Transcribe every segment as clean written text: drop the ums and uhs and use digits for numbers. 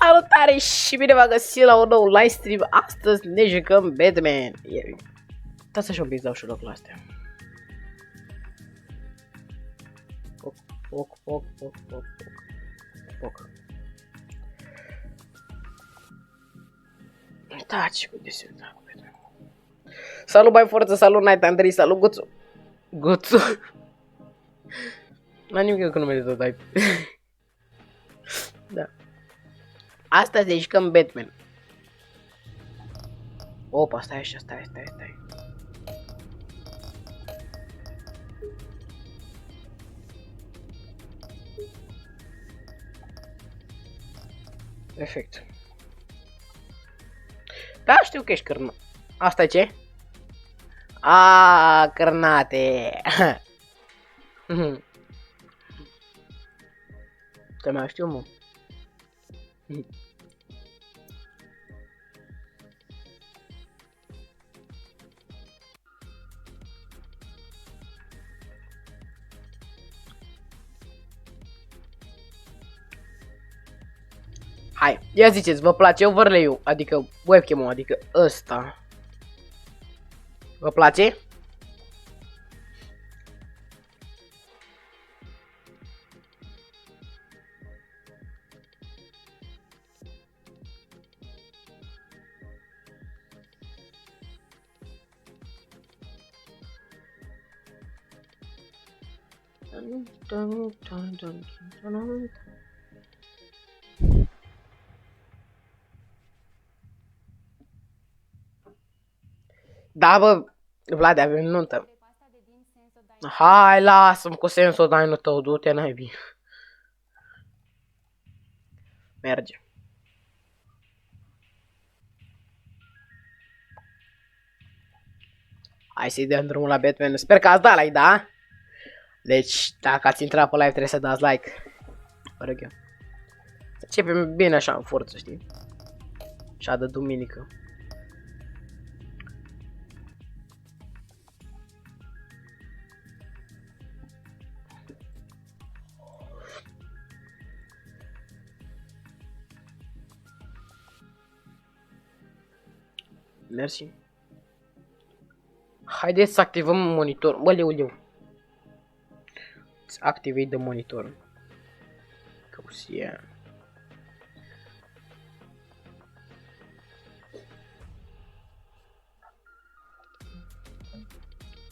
Salutare și bine v-am găsit la un nou livestream. Astăzi ne jucăm Batman. Dați așa un pic, dau și loc la astea. Poc. Taci cu desiunea. Salut, mai forță, salut, Night Andrei, salut, Guțu. N-am nimic cu numele tău, dai. Da. Astăzi ne jucăm Batman. Opa, stai așa, stai. Perfect. Da, știu că ești cărnat. Asta ce? Aaaa, cărnate. Te mai știu, mă. Hai, ia ziceți, vă place overlay-ul, adică webcam-ul, adică ăsta. Vă place? Da, bă, Vlad, avem nuntă. Hai, lasă-mi cu Sensodyne-ul tău, du-te, n-ai bine. Merge. Hai să-i dăm drumul la Batman. Sper că ați dat like, da? Deci, dacă ați intrat pe live, trebuie să dați like. Vă rog eu. Să începem bine așa, în forță, știi? Așa de duminică. Mersi. Haideți să activăm monitor. Bă, leu. Să activate the monitor. Causia.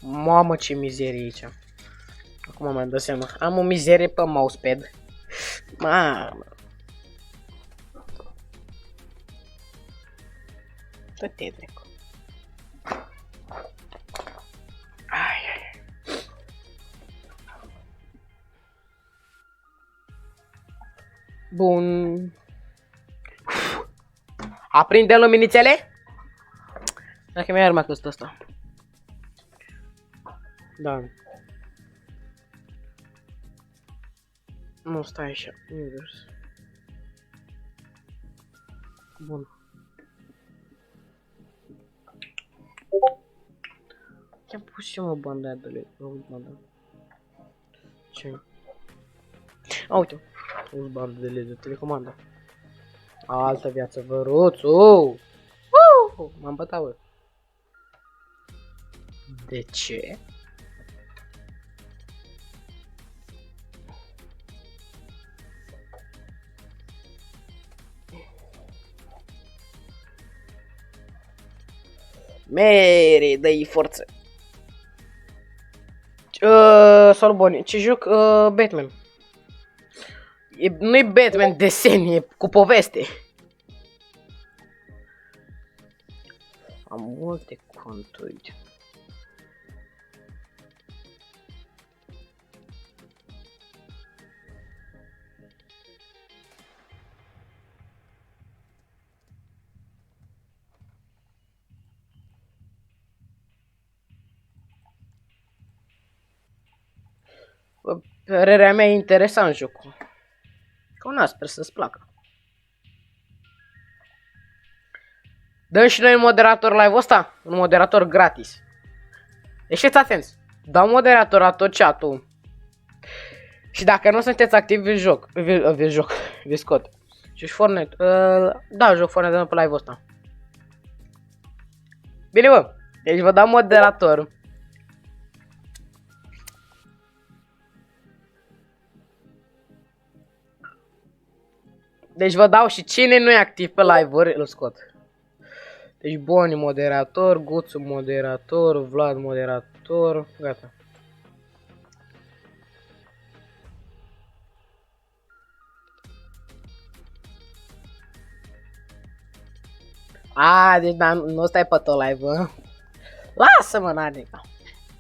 Mamă, ce mizerie aici. Acum m-am dat seama. Am o mizerie pe mousepad. Mamă. Dă-te, dracu. Ai. Bun. Aprinde luminițele? Dacă mi-ai armat ăsta. Da. Nu, stai așa. Invers. Bun. I-am pus și eu, mă, banda de lei. Ce? A, uite. Pus bandă de lei de telecomandă. Altă viață, văruțu! M-am bătat, bă. De ce? Mere, dă-i forță. Salut, buni. Ce joc? Batman. Nu-i Batman desen, e cu poveste. Am multe conturi. Părerea mea e interesant jocul. Că una, sper să-ți placă. Dăm și noi un moderator live-ul ăsta. Un moderator gratis. Deci fiți atenți. Dau moderator la tot chat-ul. Și dacă nu sunteți activi, vi scot. Joci Fortnite? Da, joc Fortnite pe live-ul ăsta. Bine, bă. Deci vă dau moderator. Deci vă dau și cine nu e activ pe live-uri, îl scot. Deci Boni moderator, Guțu moderator, Vlad moderator, gata. A, deci da, nu stai pe tot live, bă. Lasă-mă, n-adică.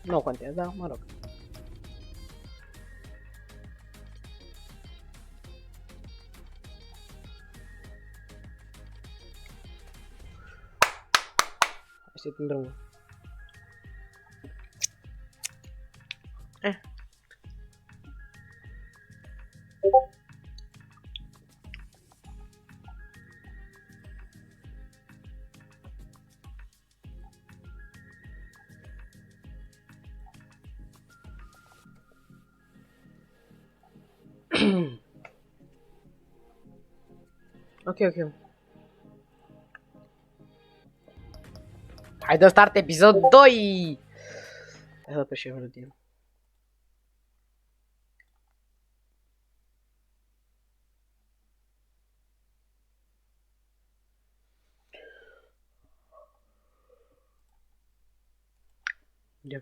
Nu contează, da, mă rog. Aștept în drumul. Ok. Hai de start episod 2! Hai să pe melodie. Yeah.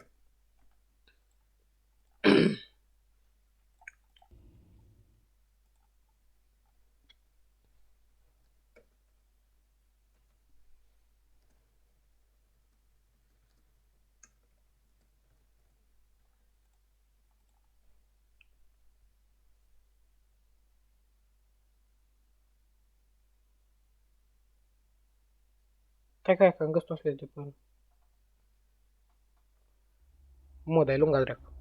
Hai, că am găsit un fel de până. Moda e lungă, dracu.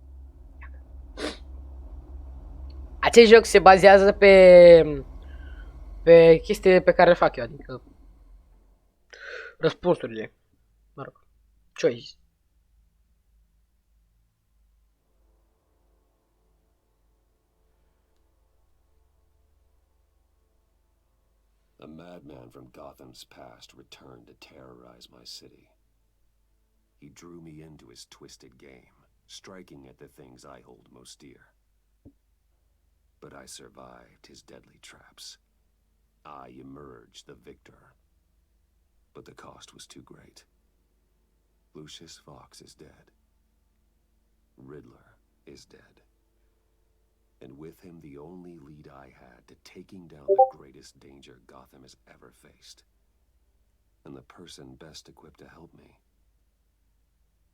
Acest joc se bazează pe chestii pe care le fac eu, adică răspunsurile. Mă rog, choice. A madman from Gotham's past returned to terrorize my city. He drew me into his twisted game, striking at the things I hold most dear. But I survived his deadly traps. I emerged the victor. But the cost was too great. Lucius Fox is dead. Riddler is dead. And with him the only lead I had to taking down the greatest danger Gotham has ever faced. And the person best equipped to help me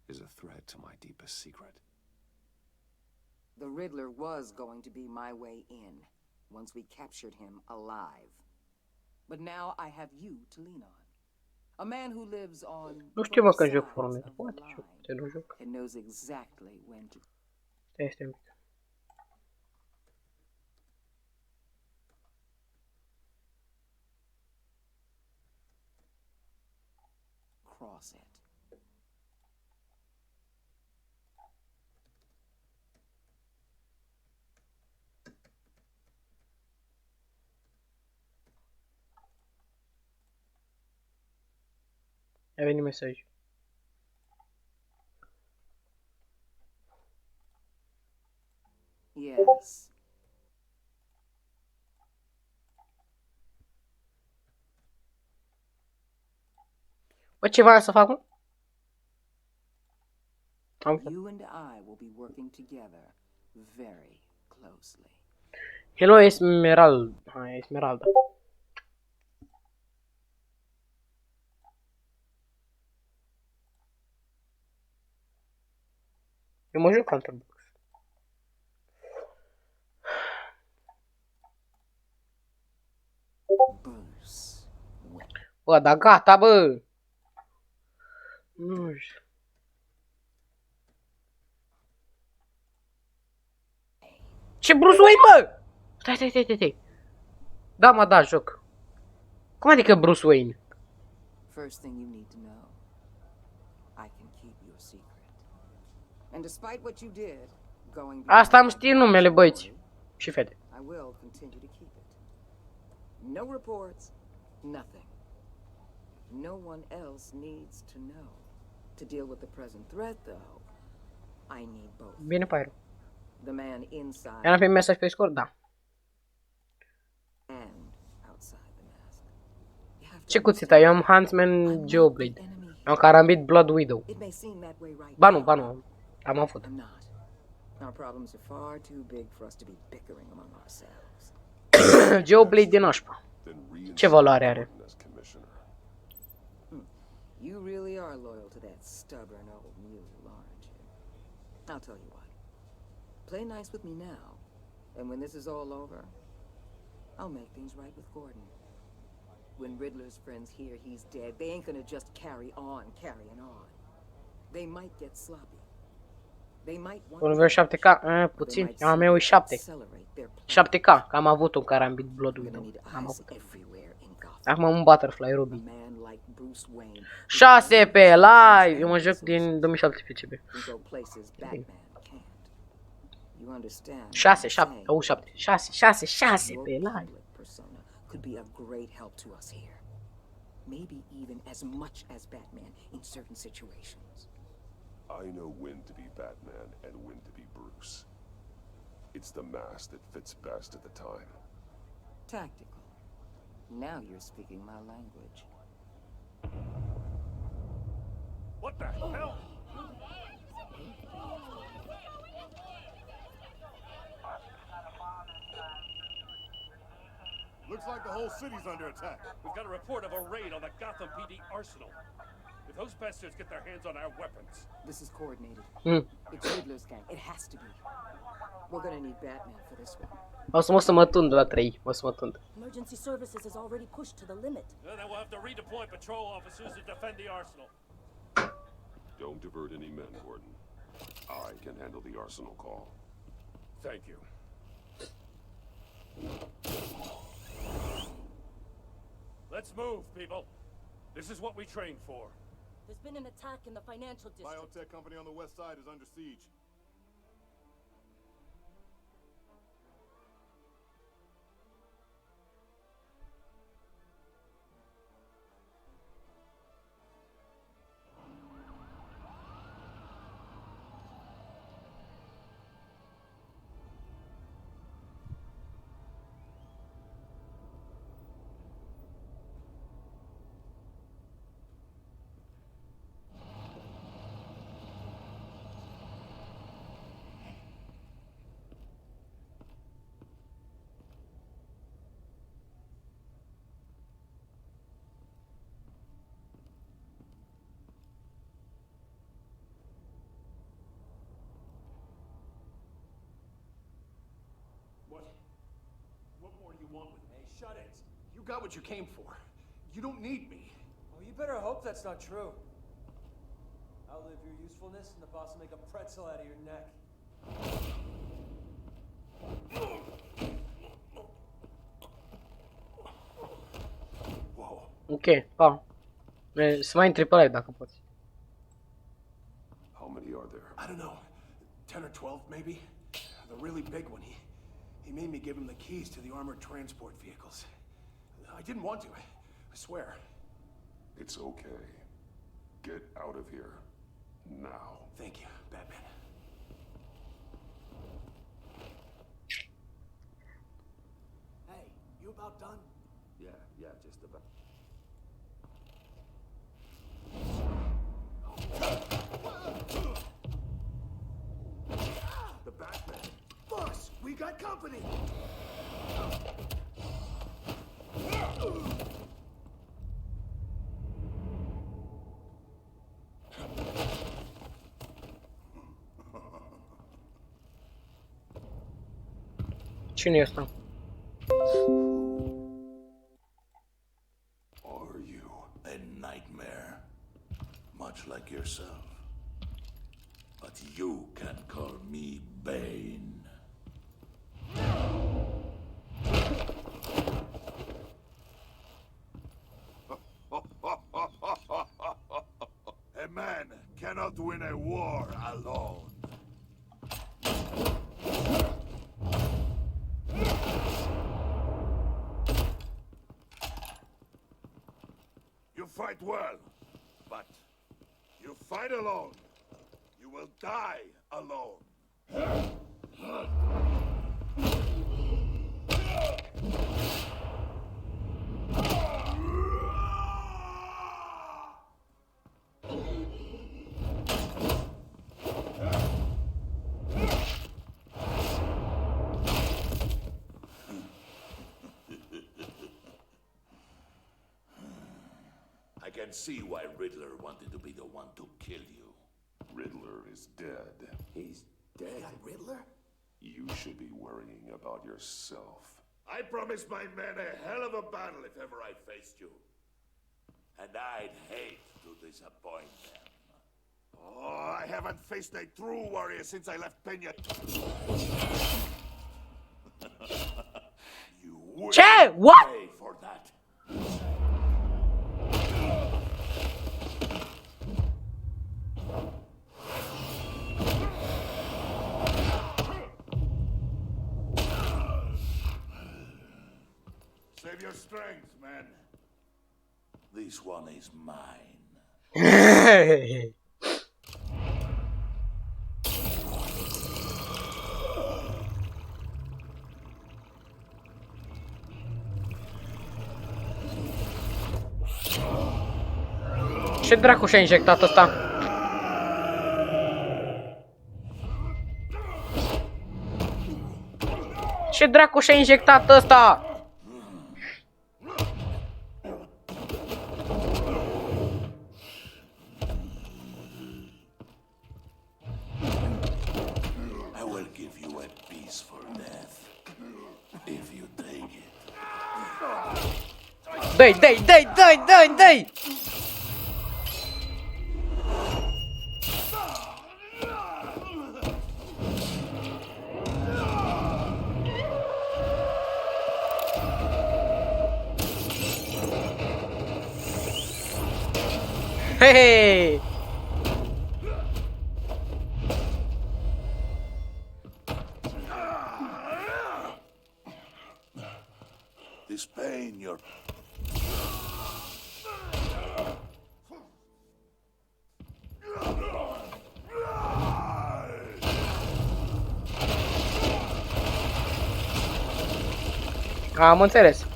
is a threat to my deepest secret. The Riddler was going to be my way in, once we captured him alive. But now I have you to lean on. A man who lives on Nu știu, mă, că both joc sides Fortnite. of the Poate joc, line te nu joc. and knows exactly when to Este mic. cross it. A venit mesaj. Yes. Bă, ce vreau să fac, mă? You and I will be working together very closely. Hello, Esmeralda. Hai, Esmeralda. Eu mă joc Counterbox. Bruce. Bă, dar gata, bă! Nu știu. Ce Bruce Wayne, bă? Stai. Da, mă, da, joc. Cum adică Bruce Wayne? First thing you need to know, I can keep your secret. And despite what you did, going Asta am știut numele, băieți. Și fete. I will continue to keep it. No reports, nothing. No one else needs to know. To deal with the present threat, though, I need both. Bine, Pyro. The man inside I-am pe mesaj pe Discord? Da. and outside the mask. You have to Ce cuțit ai? Eu am Huntsman I'm not the Geoblade. enemy. Am Karambit Blood Widow. It may seem that way right Ba nu, now. ba nu. Am avut. I'm not. Our problems are far too big for us to be bickering among ourselves. Geoblade din nașpa. Then Ce valoare are? reinstate as commissioner. You really are loyal to that stubborn old mule, aren't you? I'll tell you what. Play nice with me now, and when this is all over, I'll make things right with Gordon. When Riddler's friends hear he's dead, they ain't gonna just carry on carrying on. They might get sloppy. They might want Un level 7k? Puțin. Am meu e 7. accelerate their plan. 7k. Că am avut un Karambit Blood We're gonna Widow. need Am eyes avut. everywhere in Gotham. Acum am un Butterfly A Ruby. man like Bruce Wayne 6 pe live. Eu mă joc din 2017 pe. can go places Batman can't. You understand? 6, 7. Au 7. 6 Your pe live. public persona could be a great help to us here. Maybe even as much as Batman in certain situations. I know when to be Batman and when to be Bruce. It's the mask that fits best at the time. Tactical. Now you're speaking my language. What the hell? Looks like the whole city's under attack. We've got a report of a raid on the Gotham PD arsenal. If those bastards get their hands on our weapons... This is coordinated. Hmm. It's Riddler's gang. It has to be. We're gonna need Batman for this one. O să mă tund la 3. O să mă tund. Emergency services is already pushed to the limit. Then we'll have to redeploy patrol officers to defend the arsenal. Don't divert any men, Gordon. I can handle the arsenal call. Thank you. Let's move, people. This is what we trained for. There's been an attack in the financial district. Biotech company on the west side is under siege. What more do you want with me? Hey, shut it. You got what you came for. You don't need me. Well, you better hope that's not true. Outlive your usefulness, and the boss will make a pretzel out of your neck. Whoa. Ok, pa. Să mai intri pe live dacă poți. How many are there? I don't know. 10 or 12, maybe? The really big one. He made me give him the keys to the armored transport vehicles. I didn't want to. I swear. It's okay. Get out of here. Now. Thank you, Batman. Hey, you about done? Yeah, just about. The Batman. Boss, we got company! Cine e ăsta? Are you? A nightmare. Much like yourself. But you can call me Bane. A man cannot win a war alone. fight well, but you fight alone. You will die alone. I can see why Riddler wanted to be the one to kill you. Riddler is dead. He's dead. Riddler? You should be worrying about yourself. I promised my men a hell of a battle if ever I faced you. And I'd hate to disappoint them. Oh, I haven't faced a true warrior since I left Peña. You will Che, what? pay for that. Save your strength, man. This one is mine. Ce dracu și-a injectat ăsta? Ce dracu și-a injectat ăsta? I will give you a peaceful death if you take it. Dă-i, dă-i, dă-i, dă-i, dă-i, dă-i! Hei! This pain you're... Am înțeles.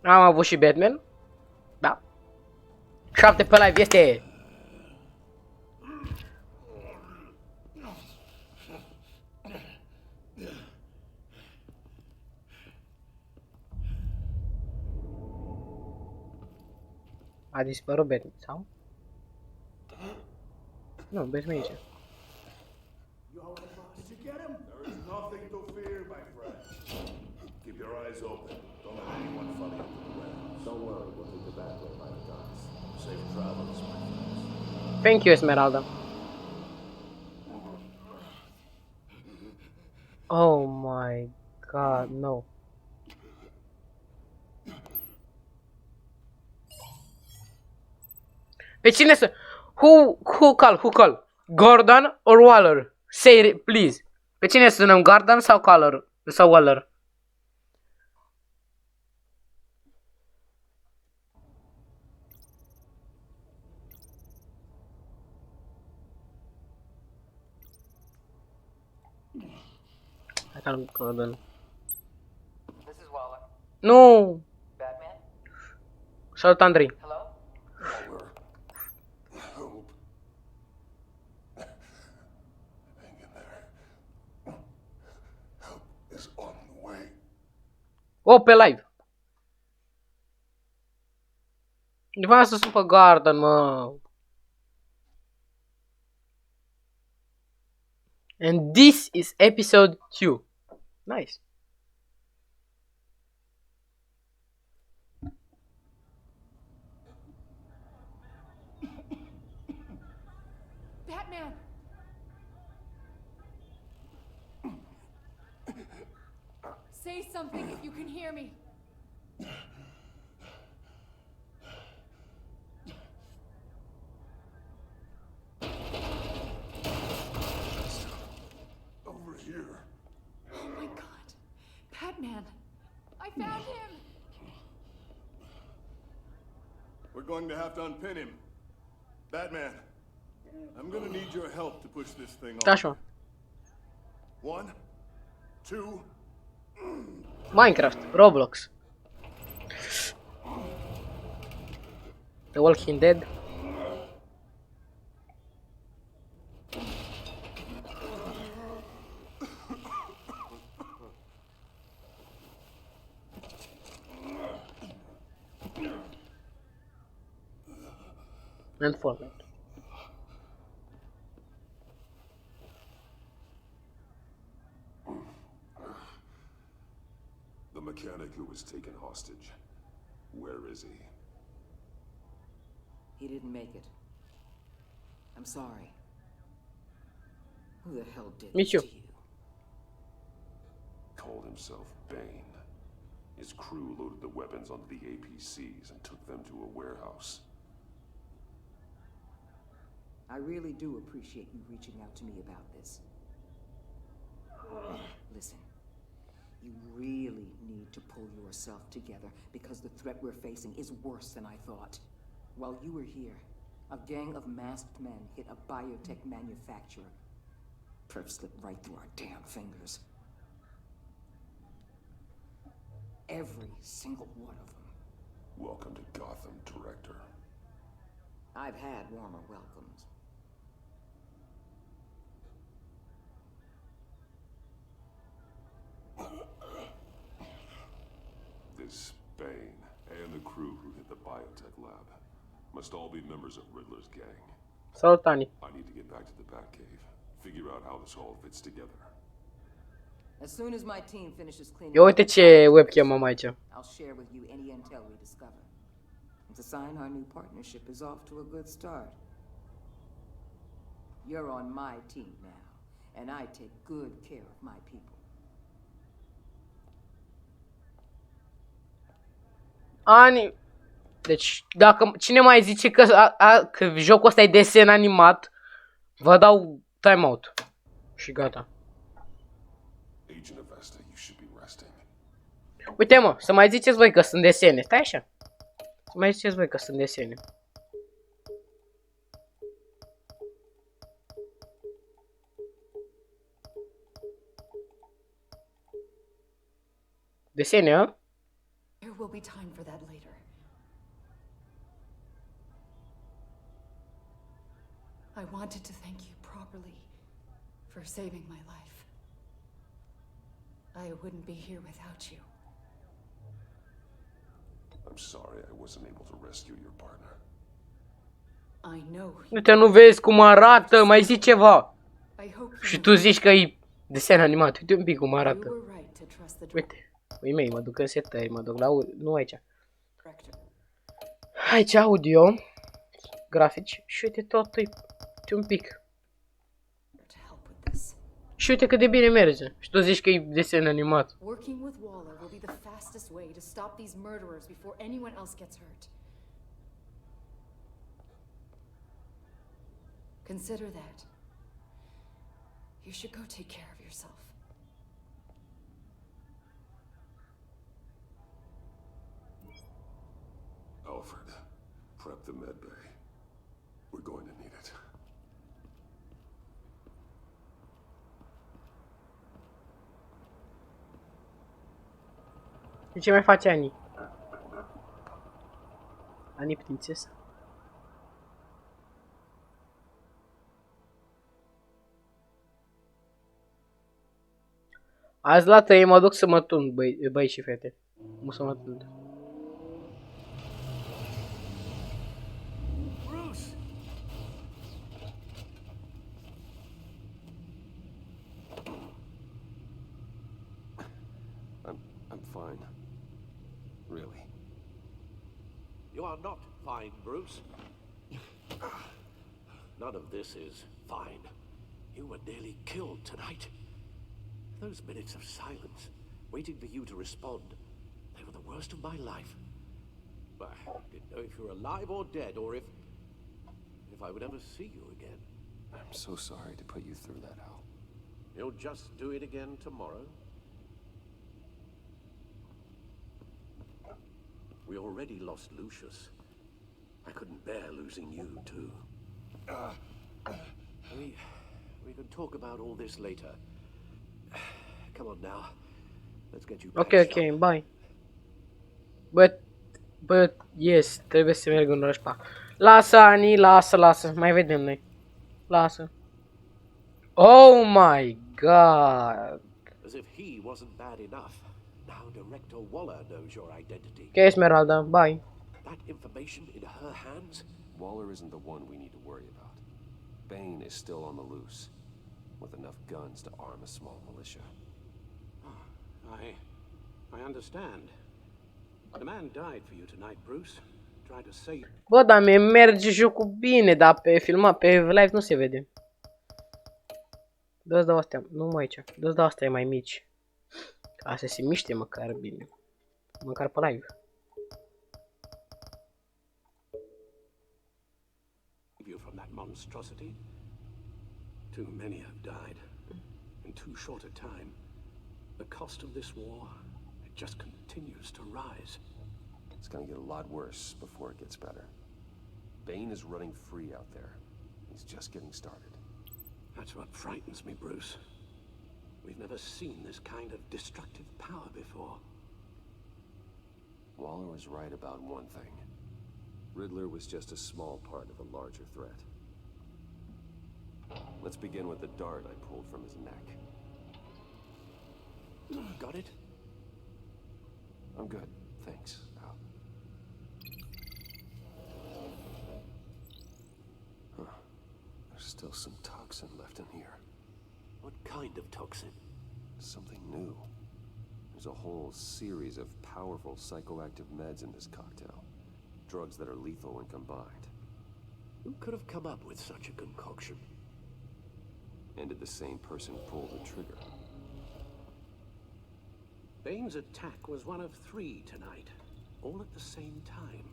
Am avut și Batman. Da. 7 pe live este. A dispărut Batman, sau? Nu, Batman aici. There is nothing to fear, my friend. Keep your eyes open. Don't let anyone follow you to the warehouse. Don't worry, we'll take the back way by the docks. Safe travels, my friends. Thank you, Esmeralda. Oh my god, no. Pe cine să... Who call? Gordon or Waller? Say it, please. Pe cine să sunăm, Gordon sau Waller? Sau Waller? I can't Gordon. This is Waller. No! Batman? Salut, Andrei. Hello? Help. Hang in there. Help is on the way. Oh, pe live. Vreau să sun pe Gordon, mă. And this is episode 2. Nice. Batman! Say something if you can hear me. Over here. Oh my god. Batman! I found him! We're going to have to unpin him. Batman, I'm gonna need your help to push this thing on. Așa. 1, 2. Minecraft, Roblox. The Walking Dead. And Fortnite. The mechanic who was taken hostage. Where is he? He didn't make it. I'm sorry. Who the hell did Me this too. to you? Called himself Bane. His crew loaded the weapons onto the APCs and took them to a warehouse. I really do appreciate you reaching out to me about this. Listen, you really need to pull yourself together because the threat we're facing is worse than I thought. While you were here, a gang of masked men hit a biotech manufacturer. Perf slipped right through our damn fingers. Every single one of them. Welcome to Gotham, Director. I've had warmer welcomes. This Bane and the crew who hit the biotech lab must all be members of Riddler's gang. Salut, Ani. I need to get back to the Batcave, figure out how this all fits together. As soon as my team finishes cleaning Ia uite up, ce webcam am aici. I'll share with you any intel we discover. It's a sign our new partnership is off to a good start. You're on my team now, and I take good care of my people. Ani. Deci, dacă cine mai zice că jocul ăsta e desen animat, vă dau timeout. Și gata. Agent Avesta, you should be resting. Uite mă, să mai ziceți voi că sunt desene. Stai așa. Să mai ziceți voi că sunt desene. Desene, a? There will be time for that later. I wanted to thank you properly for saving my life. I wouldn't be here without you. I'm sorry I wasn't able to rescue your partner. I know. Uite, nu vezi cum arată, mai zi ceva. I hope Și you tu zici că e desen animat. Uite un pic cum arată. were right to trust the Uite. Păi mei, mă duc în setări, mă duc la nu aici. director. Aici audio, grafici și uite tot uite un pic. To help with this. Și uite cât de bine merge. Și tu zici că e desen animat. Working with Waller will be the fastest way to stop these murderers before anyone else gets hurt. Consider that. You should go take care of yourself. Alfred, prep the med bay. We're going to need it. De ce mai face Ani? Ani prințesa. Azi la 3 mă duc să mă tund, băi și fete. Mă să mă tund. Bruce! I'm fine. Really. You are not fine, Bruce. None of this is fine. You were nearly killed tonight. Those minutes of silence, waiting for you to respond, they were the worst of my life. But I didn't know if you were alive or dead, or if I would ever see you again. I'm so sorry to put you through that, Al. You'll just do it again tomorrow. We already lost Lucius. I couldn't bear losing you, too. We can talk about all this later. Come on now. Let's get you back. Ok, bye. But, yes, trebuie să merg în oraș. Lasă, Ani, lasă. Mai vedem noi. Lasă. Oh my god. As if he wasn't bad enough. Now Director Waller knows your identity. Ok, Esmeralda, bye. That information in her hands? Waller isn't the one we need to worry about. Bane is still on the loose, with enough guns to arm a small militia. I understand. The man died for you tonight, Bruce. Tried to save. Bă, dar merge jocul bine, dar pe filmat, pe live nu se vede. Dă-ți dau astea, nu mai aici. Dă-ți dau astea mai mici. Ca să se miște măcar bine. Măcar pe live. You from that monstrosity. Too many have died in too short a time. The cost of this war, it just continues to rise. It's gonna get a lot worse before it gets better. Bane is running free out there. He's just getting started. That's what frightens me, Bruce. We've never seen this kind of destructive power before. Waller was right about one thing. Riddler was just a small part of a larger threat. Let's begin with the dart I pulled from his neck. Got it? I'm good, thanks, Al. Huh. There's still some toxin left in here. What kind of toxin? Something new. There's a whole series of powerful psychoactive meds in this cocktail. Drugs that are lethal when combined. Who could have come up with such a concoction? And did the same person pull the trigger? Bane's attack was one of 3 tonight, all at the same time.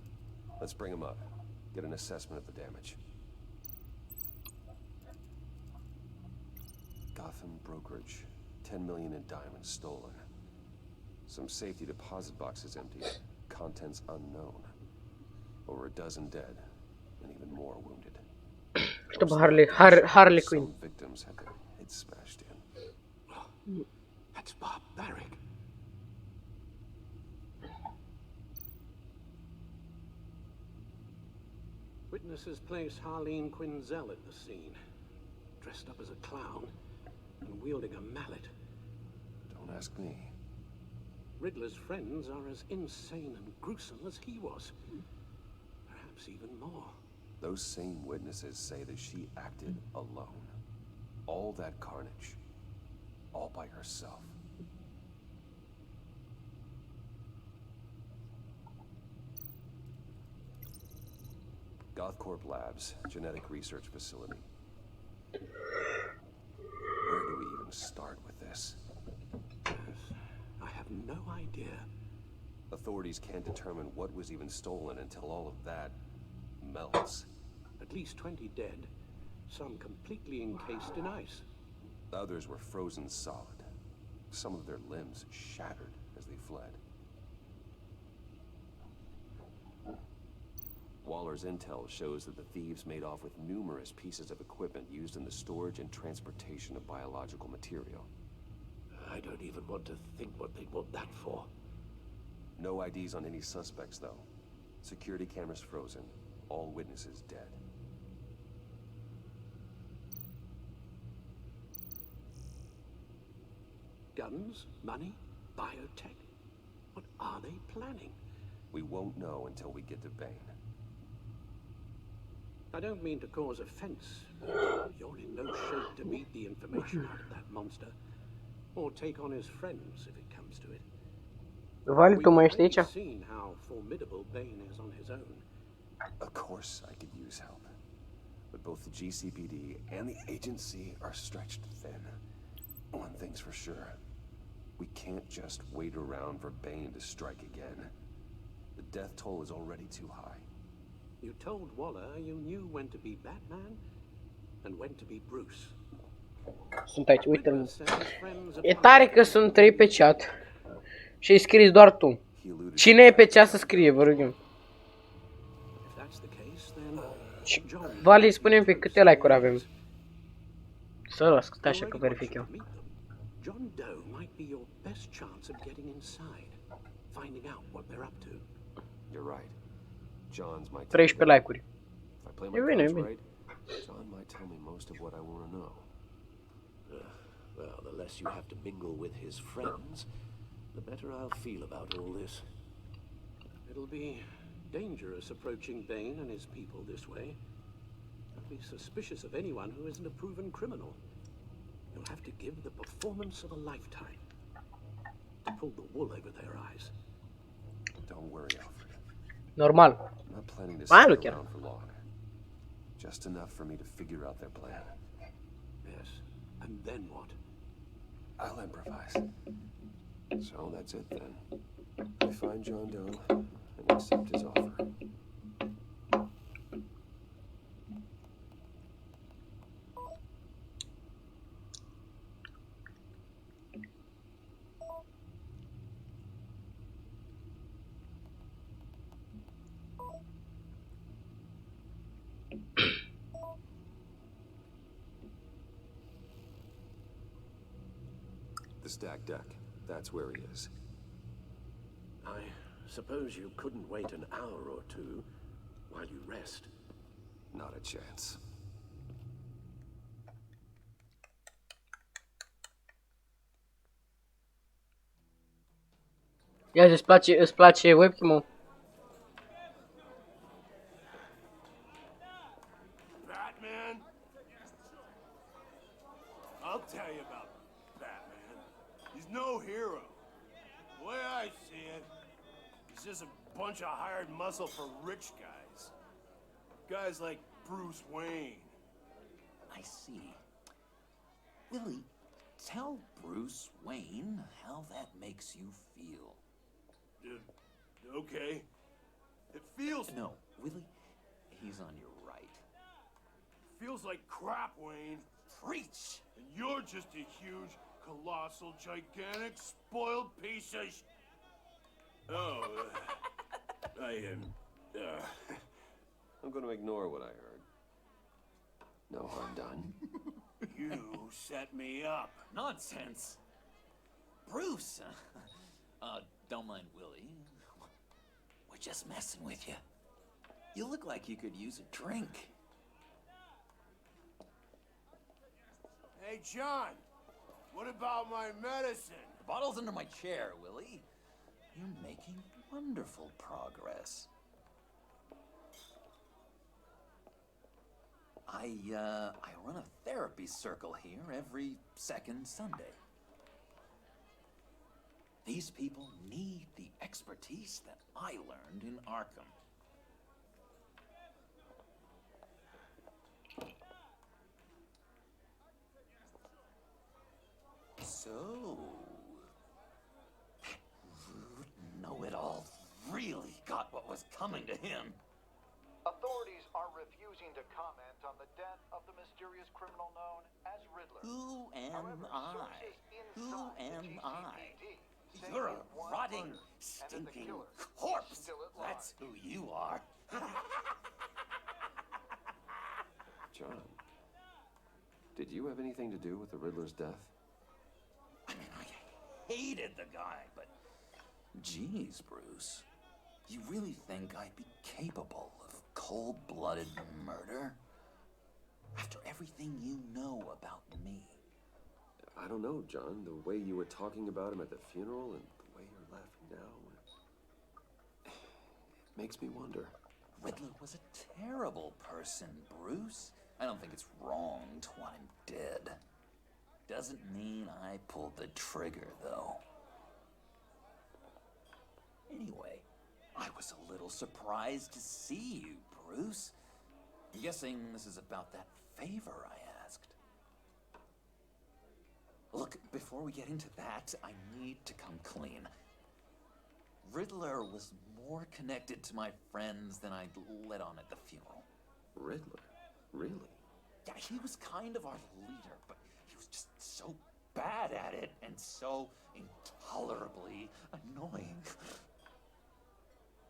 Let's bring him up. Get an assessment of the damage. Gotham brokerage. 10 million in diamonds stolen. Some safety deposit boxes emptied. Contents unknown. Over a dozen dead, and even more wounded. Harley Quinn. Some victims had their heads smashed in. That's barbaric. Witnesses place Harleen Quinzel at the scene, dressed up as a clown and wielding a mallet. Don't ask me. Riddler's friends are as insane and gruesome as he was. Perhaps even more. Those same witnesses say that she acted alone. All that carnage. All by herself. GothCorp Labs, genetic research facility. Where do we even start with this? I have no idea. Authorities can't determine what was even stolen until all of that melts. At least 20 dead, some completely encased in ice. Others were frozen solid. Some of their limbs shattered as they fled. Waller's intel shows that the thieves made off with numerous pieces of equipment used in the storage and transportation of biological material. I don't even want to think what they'd want that for. No IDs on any suspects, though. Security cameras frozen. All witnesses dead. Guns, money, biotech. What are they planning? We won't know until we get to Bane. I don't mean to cause offense, but you're in no shape to beat the information out of that monster. Or take on his friends if it comes to it. Vali, tu mai ești aici? We've seen how formidable Bane is on his own. Of course I could use help. But both the GCPD and the agency are stretched thin. One thing's for sure. We can't just wait around for Bane to strike again. The death toll is already too high. You told Waller you knew when to be Batman and when to be Bruce. Sunt aici, uite-l. E tare că sunt 3 pe chat. Și ai scris doar tu. Cine e pe chat să scrie, vă rog eu. If that's the case, Deci, Vali, spune-mi pe câte like-uri avem. Să las, stai așa că verific eu. John Doe might be your best chance of getting inside, finding out what they're up to. You're right. John's my 13 like-uri. If I play E my bine, e cards bine. right, John might tell me most of what I want to know. Well, the less you have to mingle with his friends, the better I'll feel about all this. It'll be dangerous approaching Bane and his people this way. I'll be suspicious of anyone who isn't a proven criminal. You'll have to give the performance of a lifetime to pull the wool over their eyes. Don't worry, Alfred. Normal. I'm not planning to Mai stick lui chiar. around for long. Just enough for me to figure out their plan. Yes. And then what? I'll improvise. So that's it then. I find John Doe and accept his offer. The stacked deck. That's where he is. I suppose you couldn't wait an hour or two while you rest. Not a chance. Ia zi, îți place webcam-ul? Batman? I'll tell you about Batman. He's no hero. The way I see it, he's just a bunch of hired muscle for rich guys. Guys like Bruce Wayne. I see. Willie, tell Bruce Wayne how that makes you feel. Okay. It feels... No, Willie, he's on your right. Feels like crap, Wayne. Preach! And you're just a huge, colossal, gigantic, spoiled piece of Oh, I'm going to ignore what I heard. No harm done. You set me up. Nonsense! Bruce! Don't mind Willie. We're just messing with you. You look like you could use a drink. Hey, John. What about my medicine? The bottle's under my chair, Willie. You're making wonderful progress. I run a therapy circle here every second Sunday. These people need the expertise that I learned in Arkham. So, rude know-it-all really got what was coming to him. Authorities are refusing to comment on the death of the mysterious criminal known as Riddler. Who am However, I? sources Who inside am the I? GCPD say You're a they've won rotting, murder and that the stinking killer is corpse. still at large. That's who you are. John, did you have anything to do with the Riddler's death? I mean, I hated the guy, but geez, Bruce, you really think I'd be capable of cold-blooded murder? After everything you know about me. I don't know, John. The way you were talking about him at the funeral and the way you're laughing now, it makes me wonder. Riddler was a terrible person, Bruce. I don't think it's wrong to want him dead. Doesn't mean I pulled the trigger, though. Anyway, I was a little surprised to see you, Bruce. I'm guessing this is about that favor I asked. Look, before we get into that, I need to come clean. Riddler was more connected to my friends than I'd let on at the funeral. Riddler? Really? Yeah, he was kind of our leader, but he was just so bad at it and so intolerably annoying.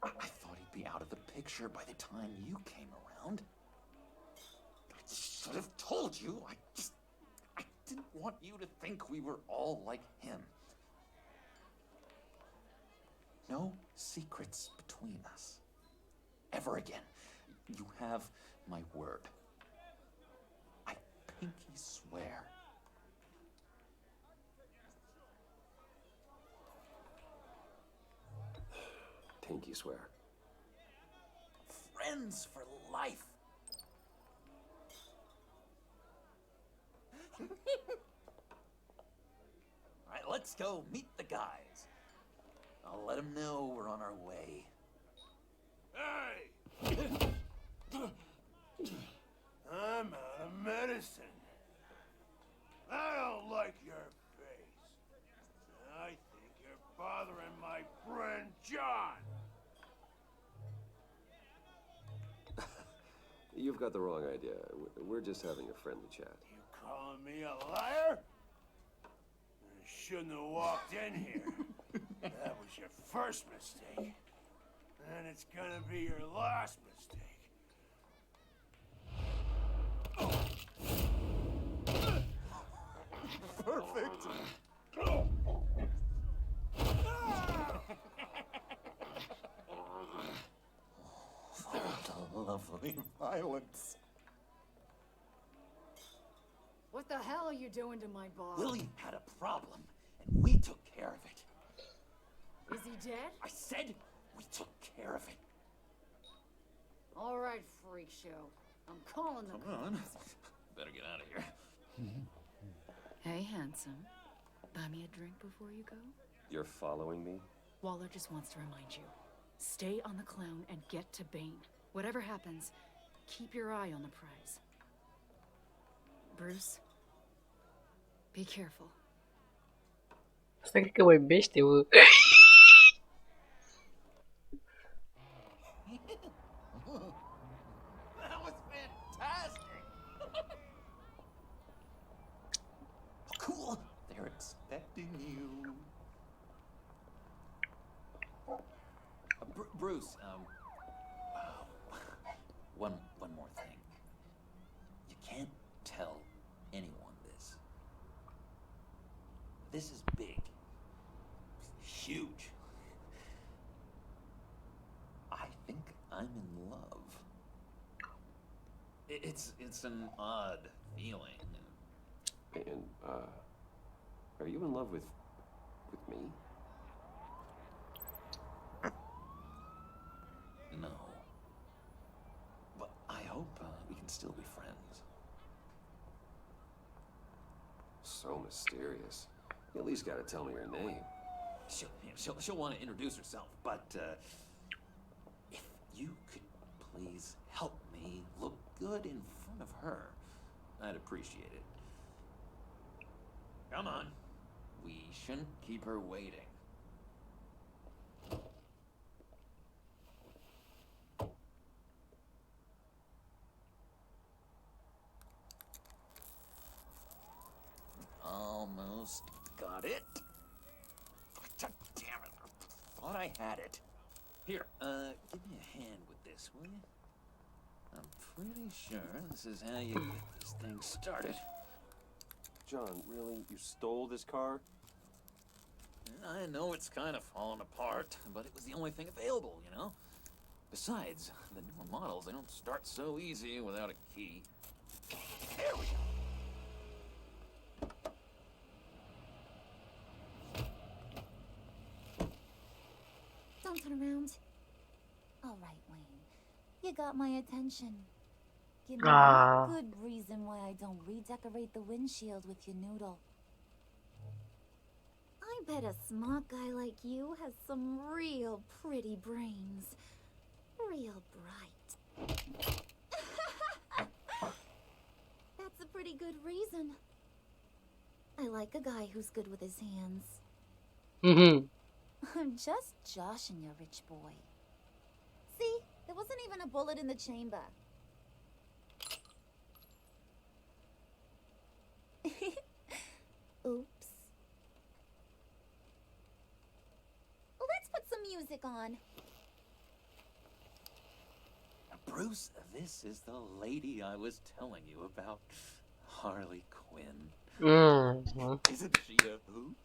I thought he'd be out of the picture by the time you came around. should have told you. I didn't want you to think we were all like him. No secrets between us. Ever again. You have my word. I pinky swear. Pinky swear. Friends for life. All right, let's go meet the guys. I'll let them know we're on our way. Hey! I'm out of medicine. I don't like your face. I think you're bothering my friend John. You've got the wrong idea. We're just having a friendly chat. You calling me a liar? You shouldn't have walked in here. That was your first mistake. And it's gonna be your last mistake. Perfect. Oh, lovely violence. What the hell are you doing to my boss? Willie had a problem, and we took care of it. Is he dead? I said we took care of it. All right, freak show. I'm calling the Come on. Better get out of here. Hey, handsome. Buy me a drink before you go? You're following me? Waller just wants to remind you. Stay on the clown and get to Bane. Whatever happens, keep your eye on the prize. Bruce, be careful. Asta cred că vorbește, bă. That was fantastic. Cool. They're expecting you. Bruce, one more thing. You can't tell anyone this. This is big. Huge. I think I'm in love. It's an odd feeling. And, are you in love with me? No. But I hope we can still be friends. So mysterious. You at least gotta tell me her name. She'll want to introduce herself, but if you could please help me look good in front of her, I'd appreciate it. Come on. We shouldn't keep her waiting. Almost got it. Damn it. Thought I had it. Here, give me a hand with this, will you? I'm pretty sure this is how you get this thing started. John, really? You stole this car? I know it's kind of falling apart, but it was the only thing available, you know? Besides, the newer models, they don't start so easy without a key. There we go. Don't turn around. All right, Wayne. You got my attention. Give me a good reason why I don't redecorate the windshield with your noodle. I bet a smart guy like you has some real pretty brains. Real bright. That's a pretty good reason. I like a guy who's good with his hands. I'm just joshing you, rich boy. See, there wasn't even a bullet in the chamber. Oops. Let's put some music on. Bruce, this is the lady I was telling you about. Harley Quinn. Isn't she a hoot?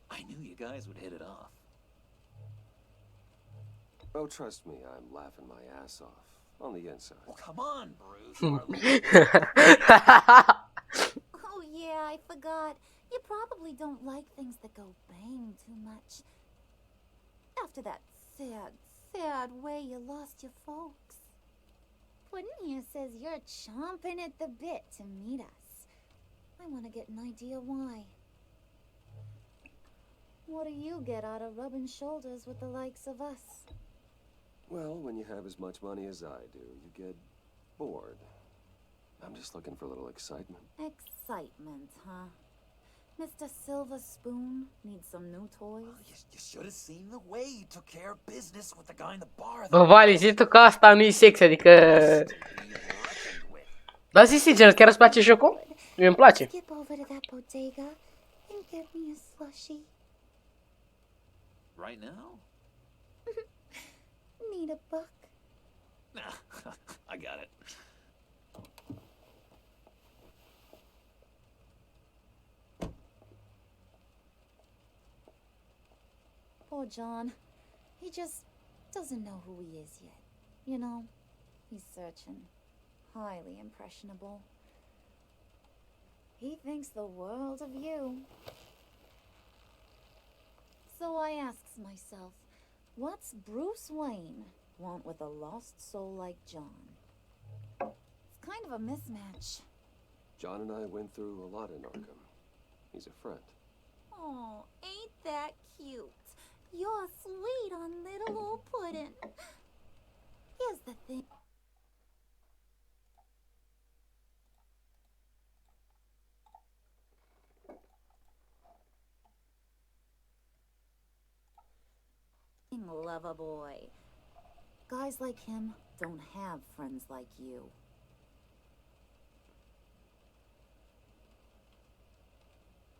I knew you guys would hit it off. Oh, trust me, I'm laughing my ass off. On the inside. Well, come on, Bruce. Oh yeah, I forgot. You probably don't like things that go bang too much. After that sad way you lost your folks. Puddin' here says you're chomping at the bit to meet us. I want to get an idea why. What do you get out of rubbing shoulders with the likes of us? Well, when you have as much money as I do, you get bored. I'm just looking for a little excitement. Excitement, huh? Mr. Silver Spoon needs some new toys. You should have seen the way he took care of business with the guy in the bar. Bă, Vali, zi tu că asta nu-i sex, adică... Dar zi sincer, chiar îți place jocul? Mie îmi place. Skip over to that bodega and get me a slushie. Right now? Need a buck? Nah, I got it. Poor John. He just doesn't know who he is yet. You know, he's searching. Highly impressionable. He thinks the world of you. So I asks myself, what's Bruce Wayne want with a lost soul like John? It's kind of a mismatch. John and I went through a lot in Arkham. He's a friend. Oh, ain't that cute? You're sweet on little old Puddin'. Here's the thing. Lover boy. Guys like him don't have friends like you.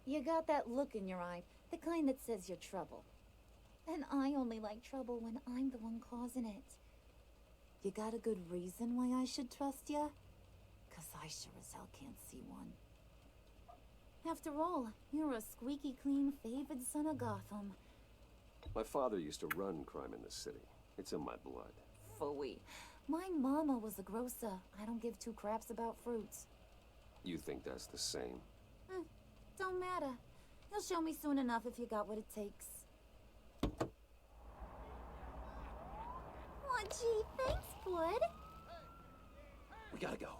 You got that look in your eye, the kind that says you're trouble. And I only like trouble when I'm the one causing it. You got a good reason why I should trust you? 'Cause I sure as hell can't see one. After all, you're a squeaky clean favored son of Gotham. My father used to run crime in the city. It's in my blood. Phooey. My mama was a grocer. I don't give two craps about fruits. You think that's the same? Don't matter. You'll show me soon enough if you got what it takes. Oh, gee, thanks, Bud. We gotta go.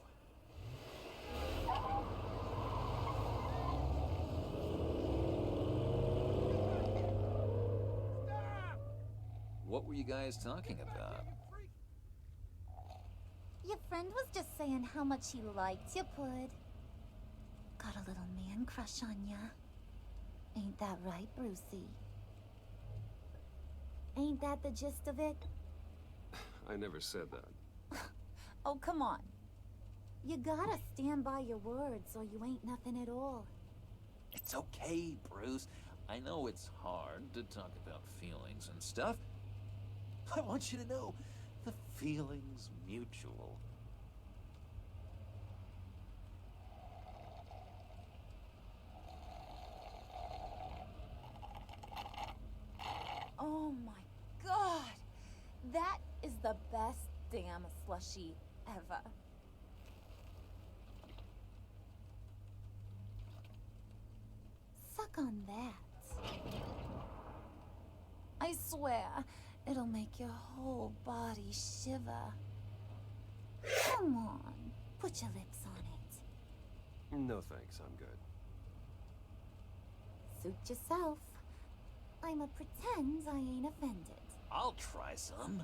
What were you guys talking about? Your friend was just saying how much he liked you, Bud. Got a little man crush on ya. Ain't that right, Brucey? Ain't that the gist of it? I never said that. Oh, come on. You gotta stand by your words or you ain't nothing at all. It's okay, Bruce. I know it's hard to talk about feelings and stuff. I want you to know, the feeling's mutual. Oh my god! That is the best damn slushie ever. Suck on that. I swear, it'll make your whole body shiver. Come on, put your lips on it. No thanks, I'm good. Suit yourself. I'ma pretend I ain't offended. I'll try some.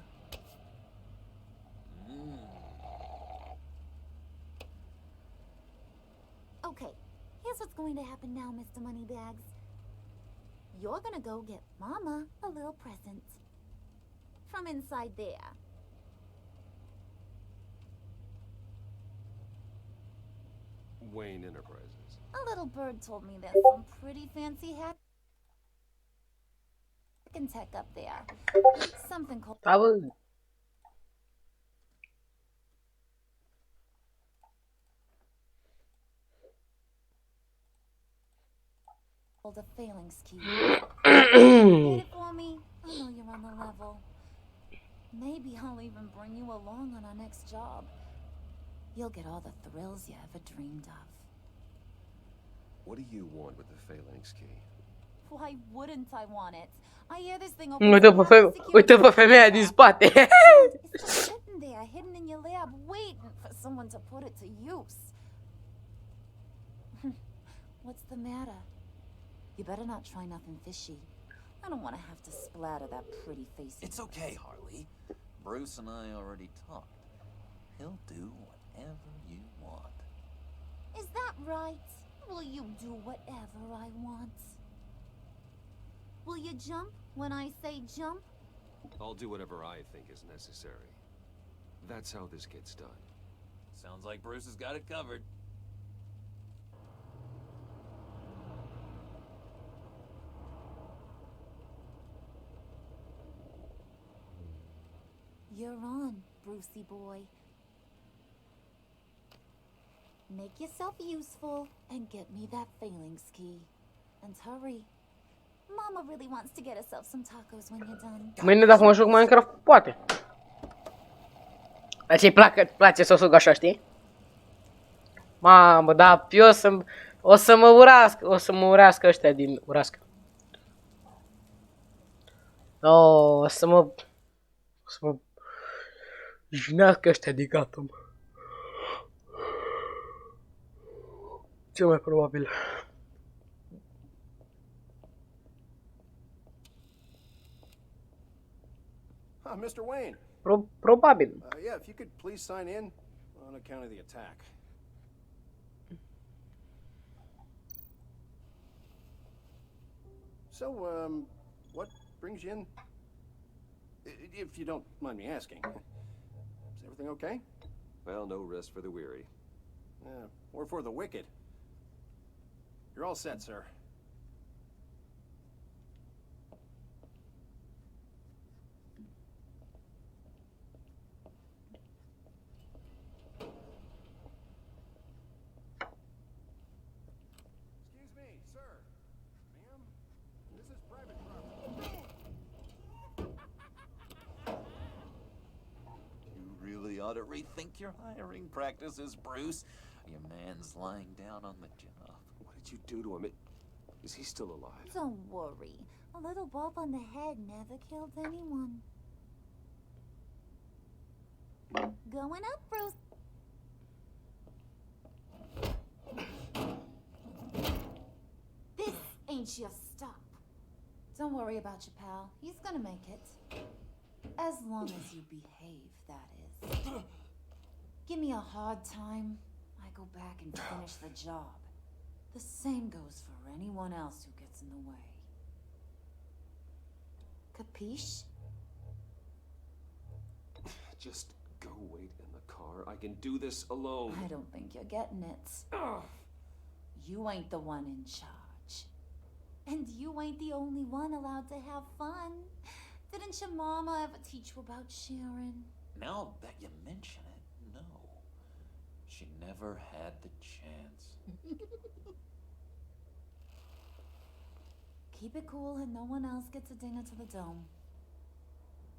Okay, here's what's going to happen now, Mr. Moneybags. You're gonna go get Mama a little present. From inside there. Wayne Enterprises. A little bird told me there's some pretty fancy hack and tech up there. Something called... Da, bă. hold a phalanx key. Get it for me? I know you're on the level. Maybe I'll even bring you along on our next job. You'll get all the thrills you ever dreamed of. What do you want with the phalanx key? Why wouldn't I want it? I hear this thing Uite pe femeia din spate. It's just sitting there, hidden in your lab, waiting for someone to put it to use. What's the matter? You better not try nothing fishy. I don't want to have to splatter that pretty face. It's okay, Harley. Bruce and I already talked. He'll do whatever you want. Is that right? Will you do whatever I want? Will you jump when I say jump? I'll do whatever I think is necessary. That's how this gets done. Sounds like Bruce has got it covered. You're on, Brucey boy. Make yourself useful and get me that phalanx key. And hurry. Mama really wants to get herself some tacos when you're done. Mâine dacă mă joc Minecraft, poate. Dar ce-i place să o sug așa, știi? Mamă, da, eu o să mă urească ăștia din urască. O să mă jignească ăștia din Gotham. Cel mai probabil. Mr. Wayne. Probabil. Yeah, if you could please sign in on account of the attack. So, what brings you in? If you don't mind me asking. Is everything okay? Well, no rest for the weary. Or for the wicked. You're all set, sir. Excuse me, sir. Ma'am, this is private property. You really ought to rethink your hiring practices, Bruce. Your man's lying down on the job. What did you do to him? Is he still alive? Don't worry. A little bump on the head never killed anyone. Going up, Bruce. This ain't your stop. Don't worry about your pal. He's gonna make it. As long as you behave, that is. Give me a hard time, I go back and finish the job. The same goes for anyone else who gets in the way. Capiche? Just go wait in the car. I can do this alone. I don't think you're getting it. You ain't the one in charge. And you ain't the only one allowed to have fun. Didn't your mama ever teach you about sharing? Now that you mention it, no. She never had the chance. Keep it cool and no one else gets a dinner to the dome.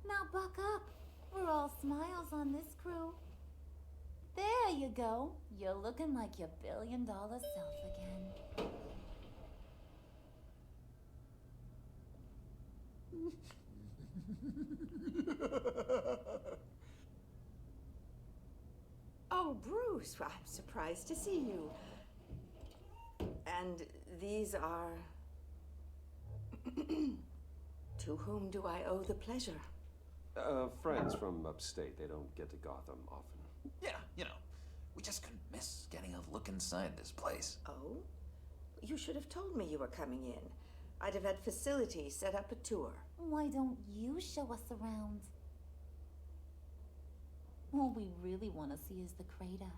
Now buck up. We're all smiles on this crew. There you go. You're looking like your billion-dollar self again. Oh, Bruce, well, I'm surprised to see you. And these are... To whom do I owe the pleasure? Friends from upstate. They don't get to Gotham often. Yeah, you know, we just couldn't miss getting a look inside this place. Oh? You should have told me you were coming in. I'd have had facilities set up a tour. Why don't you show us around? All we really want to see is the crater.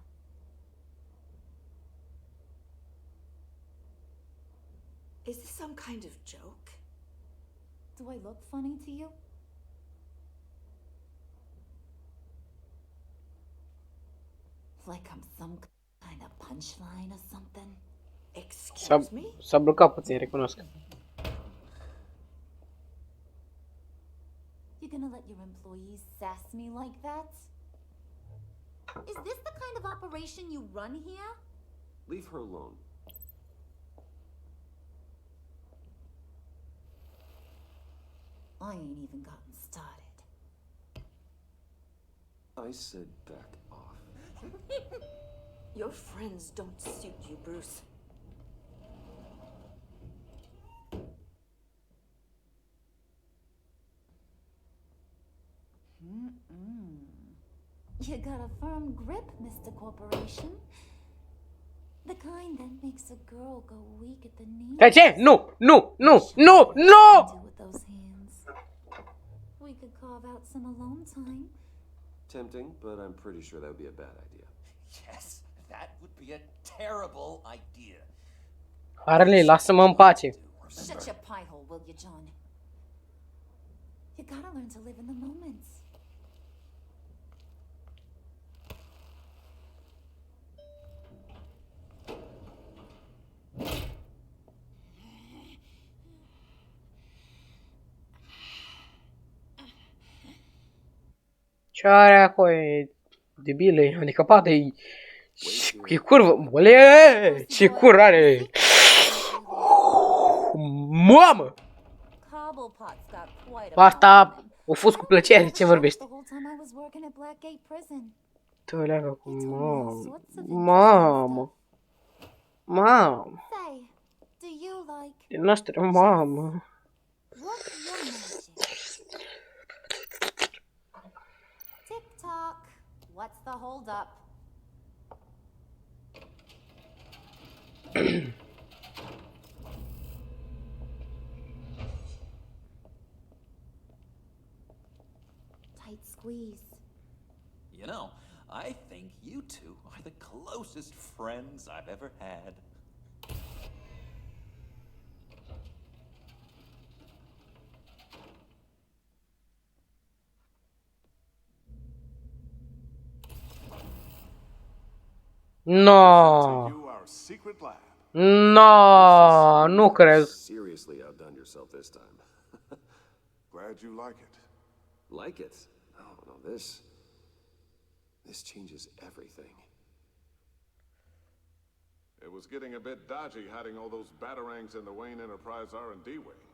Is this some kind of joke? Do I look funny to you? Like I'm some kind of punchline or something? Excuse me? S-a blocat puțin, recunosc. You're gonna let your employees sass me like that? Is this the kind of operation you run here? Leave her alone. I ain't even gotten started. I said back off. Your friends don't suit you, Bruce. You got a firm grip, Mr. Corporation. The kind that makes a girl go weak at the knees. Stai ce? Nu! Nu! Nu! Nu! Nu! With those hands. We could carve out some alone time. Tempting, but I'm pretty sure that would be a bad idea. Yes, that would be a terrible idea. Harley, lasă-mă în pace. Shut your pie hole, will you, John? You gotta learn to live in the moments. Ce are acolo? E debilă, e handicapată, e curvă. Băle, ce cur are! Mamă! Asta a fost cu plăcere, ce vorbești? Tu leagă cu mamă. Mamă. Mamă. Din noastră, mamă. TikTok, what's the hold up? Tight squeeze. You know, I think you two are the closest friends I've ever had. No. No, nu cred. Seriously outdone yourself this time. Glad you like it. Like it? No, this changes everything. It was getting a bit dodgy hiding all those batarangs in the Wayne Enterprise R&D wing.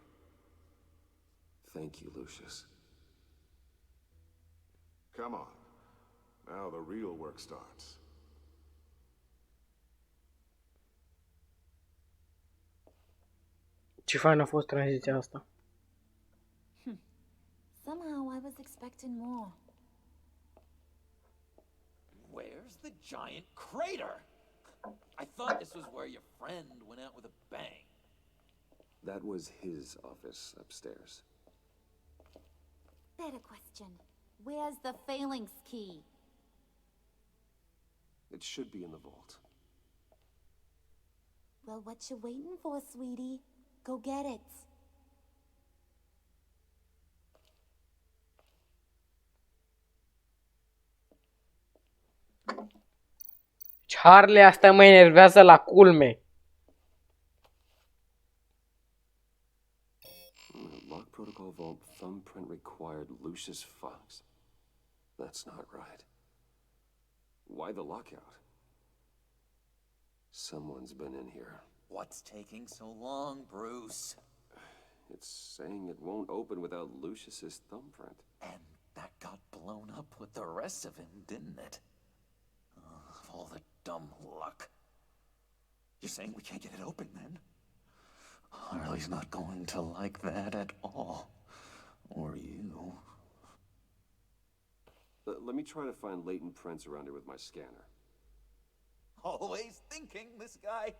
Thank you, Lucius. Come on. Now the real work starts. Ce fain a fost tranziția asta. Somehow I was expecting more. Where's the giant crater? I thought this was where your friend went out with a bang. That was his office upstairs. Better question. Where's the phalanx key? It should be in the vault. Well, what you waiting for, sweetie? Go get it. Charlie, asta mă enervează la culme. Lock protocol vault thumbprint required Lucius Fox. That's not right. Why the lockout? Someone's been in here. What's taking so long, Bruce? It's saying it won't open without Lucius's thumbprint. And that got blown up with the rest of him, didn't it? All the dumb luck. You're saying we can't get it open, then? Harley's not going to like that at all. Or you. Let me try to find latent prints around here with my scanner. Always thinking, this guy.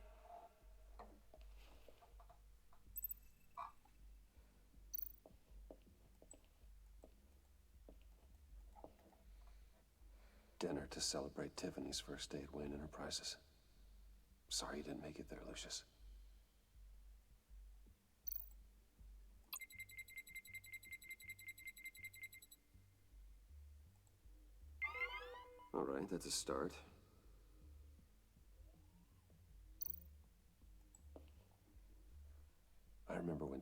Dinner to celebrate Tiffany's first day at Wayne Enterprises. Sorry you didn't make it there, Lucius. All right, that's a start.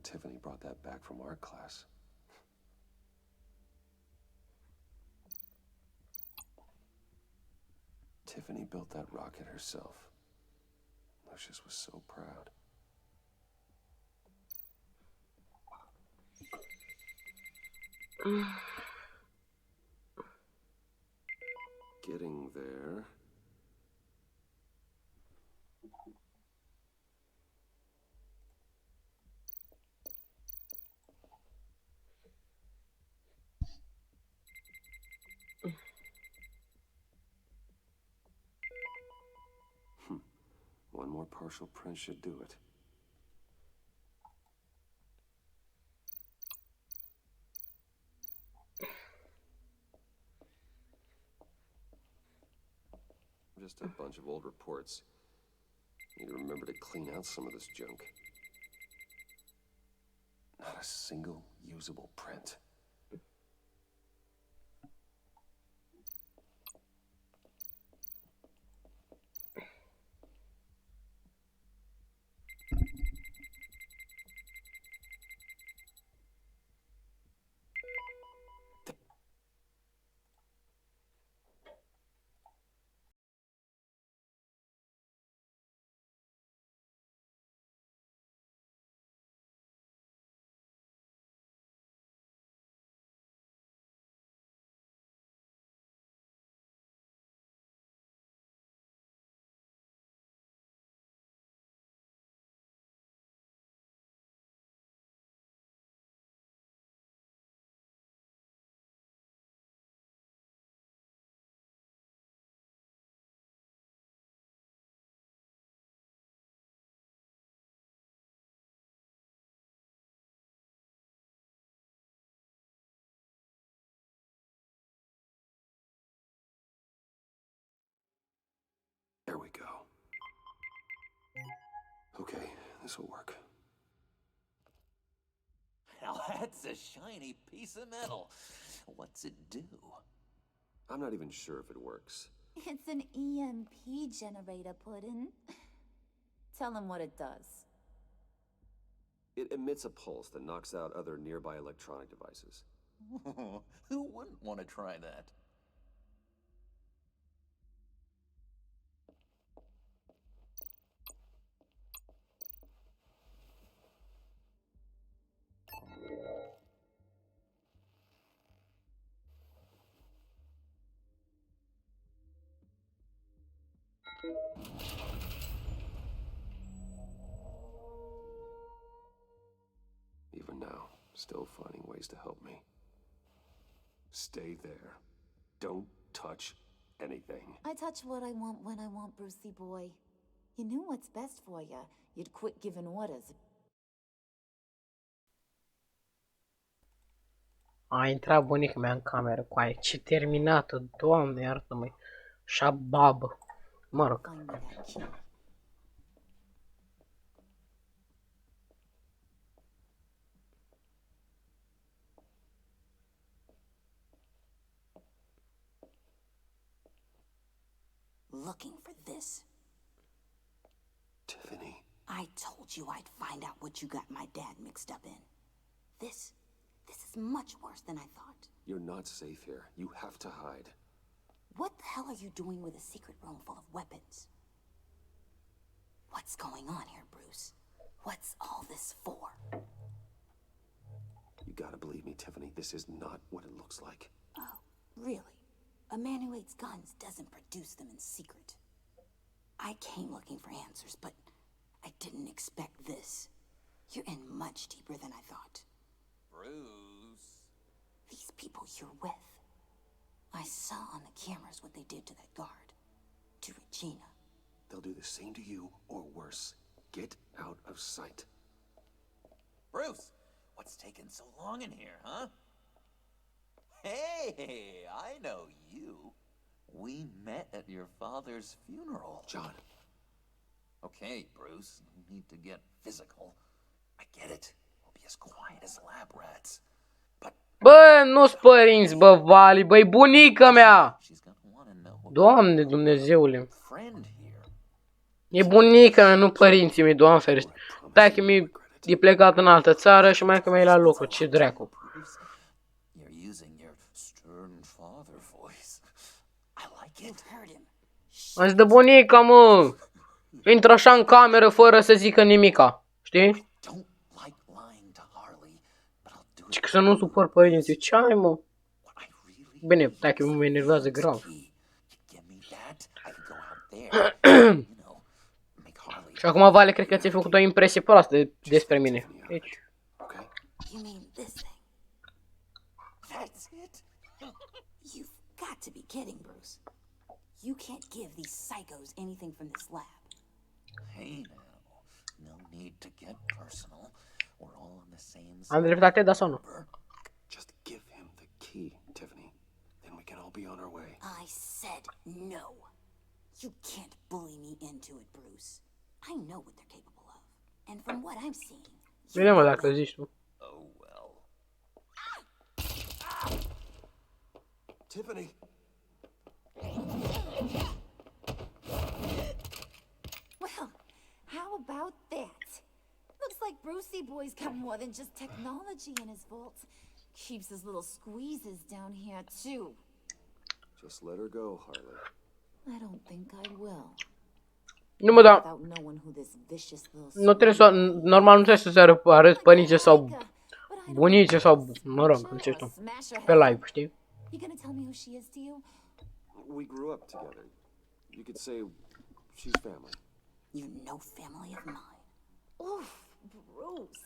Tiffany brought that back from art class. Tiffany built that rocket herself. Lucius was so proud. Getting there. One more partial print should do it. Just a bunch of old reports. Need to remember to clean out some of this junk. Not a single usable print. There we go. Okay, this will work. Now that's a shiny piece of metal. What's it do? I'm not even sure if it works. It's an EMP generator, Puddin'. Tell him what it does. It emits a pulse that knocks out other nearby electronic devices. Who wouldn't want to try that? Even now, still finding ways to help me. Stay there. Don't touch anything. I touch what I want when I want, Brucey boy. You knew what's best for you. You'd quit giving orders. A intrat bunica mea în cameră cu aia. Ce terminată, Doamne, iartă-mă. Și-a babă. Mă rog. Looking for this. Tiffany. I told you I'd find out what you got my dad mixed up in. This is much worse than I thought. You're not safe here. You have to hide. What the hell are you doing with a secret room full of weapons? What's going on here, Bruce? What's all this for? You gotta believe me, Tiffany. This is not what it looks like. Oh, really? A man who hates guns doesn't produce them in secret. I came looking for answers, but I didn't expect this. You're in much deeper than I thought. Bruce. These people you're with. I saw on the cameras what they did to that guard. To Regina. They'll do the same to you, or worse. Get out of sight. Bruce, what's taking so long in here, huh? Hey, I know you. We met at your father's funeral. John. Okay, Bruce, no need to get physical. I get it. We'll be as quiet as lab rats. But... Bă, nu-s părinți, bă, Vali, bă-i bunica mea! Doamne Dumnezeule! E bunica mea, nu părinții mei, Doamne ferește. Dacă mi E plecat în altă țară și maică mea e la locul. Ce dracu. You're using your stern father voice. I like it. Azi de bunica, mă. Intră așa în cameră fără să zică nimica. Știi? Și că să nu supăr părinții. Ce ai, mă? Bine, dacă mă enervează grav. Și acum, Vale, cred că ți-ai făcut o impresie proastă despre mine. Deci... That's it? You've got to be kidding, Bruce. You can't give these psychos anything from this lab. Hey now, no need to get personal. We're all on the same side. Am dreptate, da sau nu? Just give him the key, Tiffany. Then we can all be on our way. I said no. You can't bully me into it, Bruce. I know what they're capable of. And from what I'm seeing... Bine, mă, dacă zici tu. Oh, well. Tiffany! Well, how about that? Looks like Brucey Boy's got more than just technology in his vault. Keeps his little squeezes down here, too. Just let her go, Harley. I don't think I will. Nu mă, da. Without knowing who this vicious little Nu trebuie să... Normal nu trebuie să se arăți părinții sau bunice sau, mă rog, ce știu, pe live, știi? You gonna tell me who she is to you? We grew up together. You could say she's family. You're no family of mine. Oof, Bruce.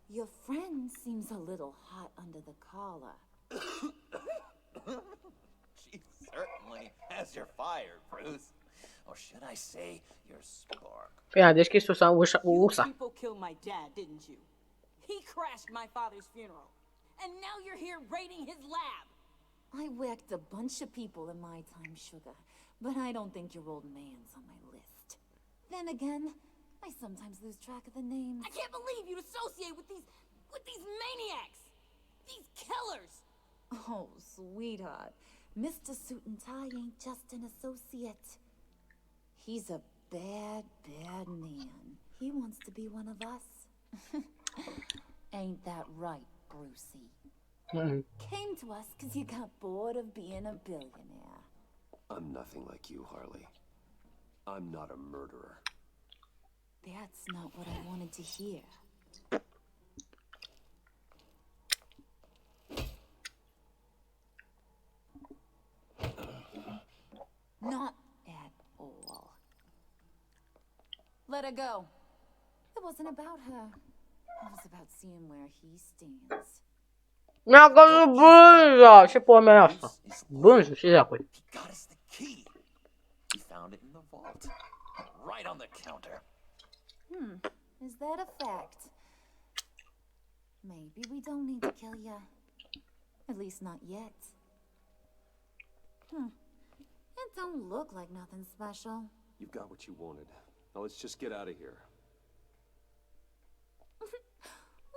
Your friend seems a little hot under the collar. She certainly has your fire, Bruce. Or should I say, your spark. Păi a deschis ușa. People killed my dad, didn't you? He crashed my father's funeral. And now you're here raiding his lab. I whacked a bunch of people in my time, Sugar, but I don't think your old man's on my list. Then again, I sometimes lose track of the names. I can't believe you'd associate with these maniacs! These killers! Oh, sweetheart. Mr. Suit and Tie ain't just an associate. He's a bad, bad man. He wants to be one of us. Ain't that right, Brucey? Came to us because you got bored of being a billionaire. I'm nothing like you, Harley. I'm not a murderer. That's not what I wanted to hear. Not at all. Let her go. It wasn't about her. It was about seeing where he stands. Mi-a căzut bânza! Ce pome e asta? Bânză, ce de acolo? He got us the key. He found it in the vault. Right on the counter. Is that a fact? Maybe we don't need to kill ya. At least not yet. It don't look like nothing special. You've got what you wanted. Now let's just get out of here.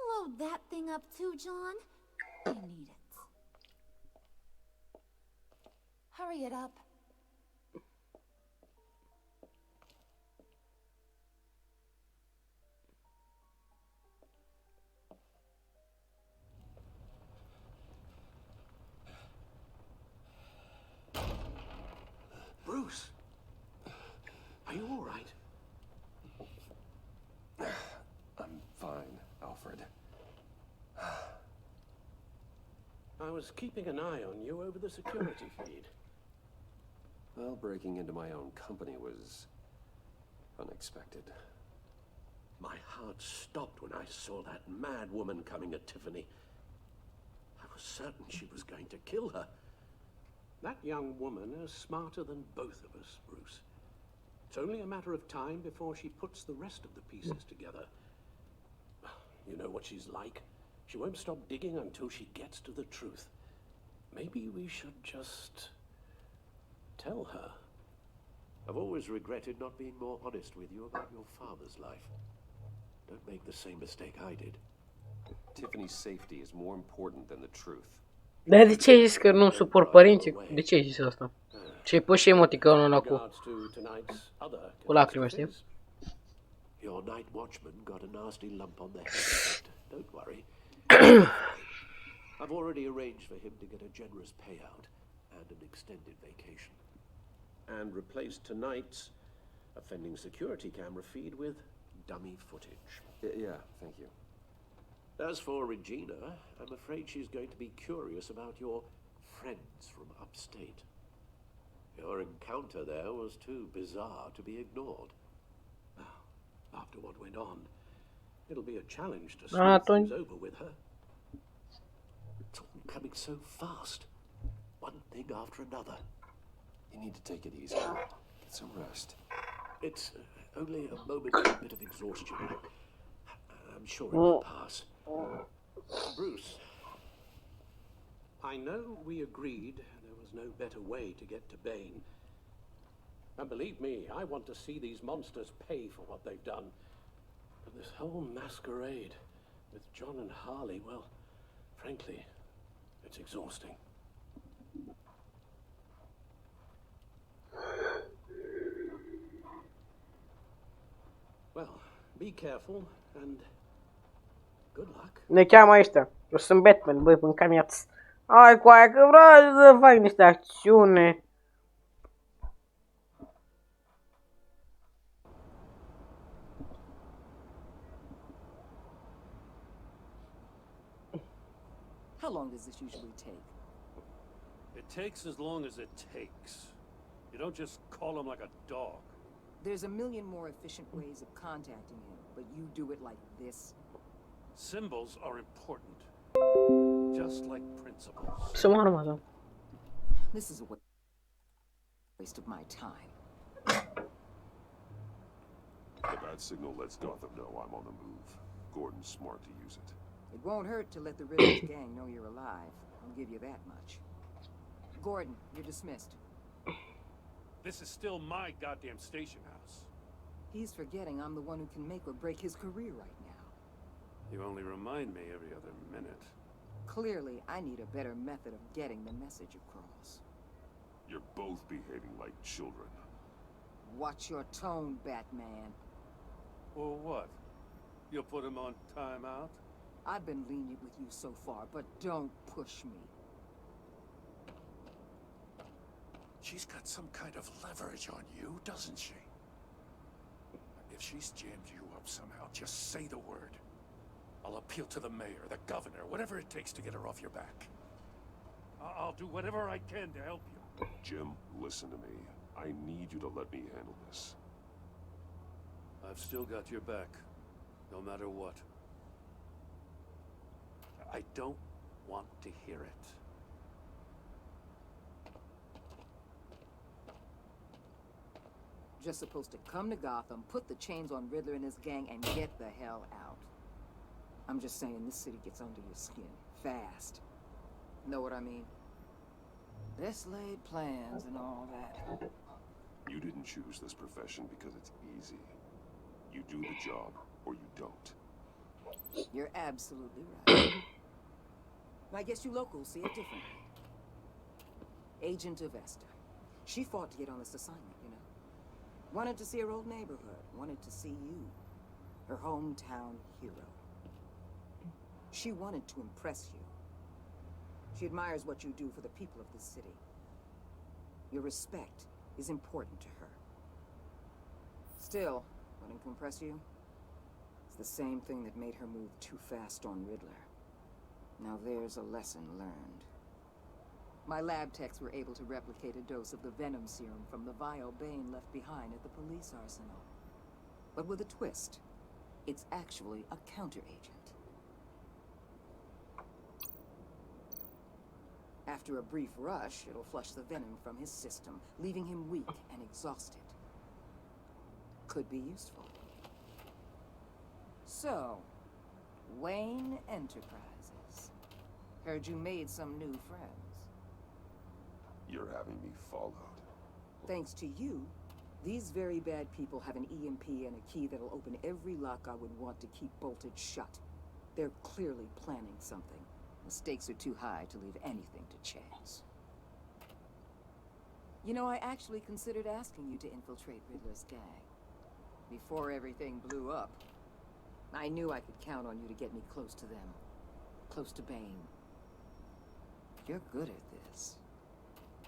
Load that thing up too, John. I need it. Hurry it up. Bruce, are you all right? I'm fine, Alfred. I was keeping an eye on you over the security feed. Well, breaking into my own company was unexpected. My heart stopped when I saw that mad woman coming at Tiffany. I was certain she was going to kill her. That young woman is smarter than both of us, Bruce. It's only a matter of time before she puts the rest of the pieces together. You know what she's like. She won't stop digging until she gets to the truth. Maybe we should just tell her. I've always regretted not being more honest with you about your father's life. Don't make the same mistake I did. Tiffany's safety is more important than the truth. Dar de ce ai zis că nu suport părinții? De ce ai zis asta? Și ai pus și emoticonul ăla cu lacrime, știi? Your night watchman got a nasty lump on the head, but don't worry. I've already arranged for him to get a generous payout and an extended vacation. And replaced tonight's offending security camera feed with dummy footage. Yeah, thank you. As for Regina, I'm afraid she's going to be curious about your friends from upstate. Your encounter there was too bizarre to be ignored. After what went on, it'll be a challenge to smooth things over with her. It's all coming so fast. One thing after another. You need to take it easy. Get some rest. It's only a momentary bit of exhaustion. I'm sure it will pass. Bruce, I know we agreed there was no better way to get to Bane. And believe me, I want to see these monsters pay for what they've done. But this whole masquerade with John and Harley, well, frankly, it's exhausting. Well, be careful and good luck. Ne cheamă ăștia? Eu sunt Batman, băi, până camiați. Ai, coaie, că vreau să fac niște acțiune. How long does this usually take? It takes as long as it takes. You don't just call him like a dog. There's a million more efficient ways of contacting him, but you do it like this? Symbols are important. Just like principles. Să mă urmă. This is a waste of my time. The bad signal lets Gotham know I'm on the move. Gordon's smart to use it. It won't hurt to let the Riddler's gang know you're alive. I'll give you that much. Gordon, you're dismissed. This is still my goddamn station house. He's forgetting I'm the one who can make or break his career right now. You only remind me every other minute. Clearly, I need a better method of getting the message across. You're both behaving like children. Watch your tone, Batman. Well, what? You'll put him on timeout? I've been lenient with you so far, but don't push me. She's got some kind of leverage on you, doesn't she? If she's jammed you up somehow, just say the word. I'll appeal to the mayor, the governor, whatever it takes to get her off your back. I'll do whatever I can to help you. Jim, listen to me. I need you to let me handle this. I've still got your back, no matter what. I don't want to hear it. Just supposed to come to Gotham, put the chains on Riddler and his gang, and get the hell out. I'm just saying, this city gets under your skin. Fast. Know what I mean? Best laid plans and all that. You didn't choose this profession because it's easy. You do the job, or you don't. You're absolutely right. I guess you locals see it differently. Agent of Esther. She fought to get on this assignment, you know? Wanted to see her old neighborhood. Wanted to see you. Her hometown hero. She wanted to impress you. She admires what you do for the people of this city. Your respect is important to her. Still, wouldn't impress you? It's the same thing that made her move too fast on Riddler. Now there's a lesson learned. My lab techs were able to replicate a dose of the venom serum from the vial Bane left behind at the police arsenal. But with a twist. It's actually a counteragent. After a brief rush, it'll flush the venom from his system, leaving him weak and exhausted. Could be useful. So, Wayne Enterprises. Heard you made some new friends. You're having me followed. Thanks to you, these very bad people have an EMP and a key that'll open every lock I would want to keep bolted shut. They're clearly planning something. The stakes are too high to leave anything to chance. You know, I actually considered asking you to infiltrate Riddler's gang. Before everything blew up, I knew I could count on you to get me close to them. Close to Bane. You're good at this.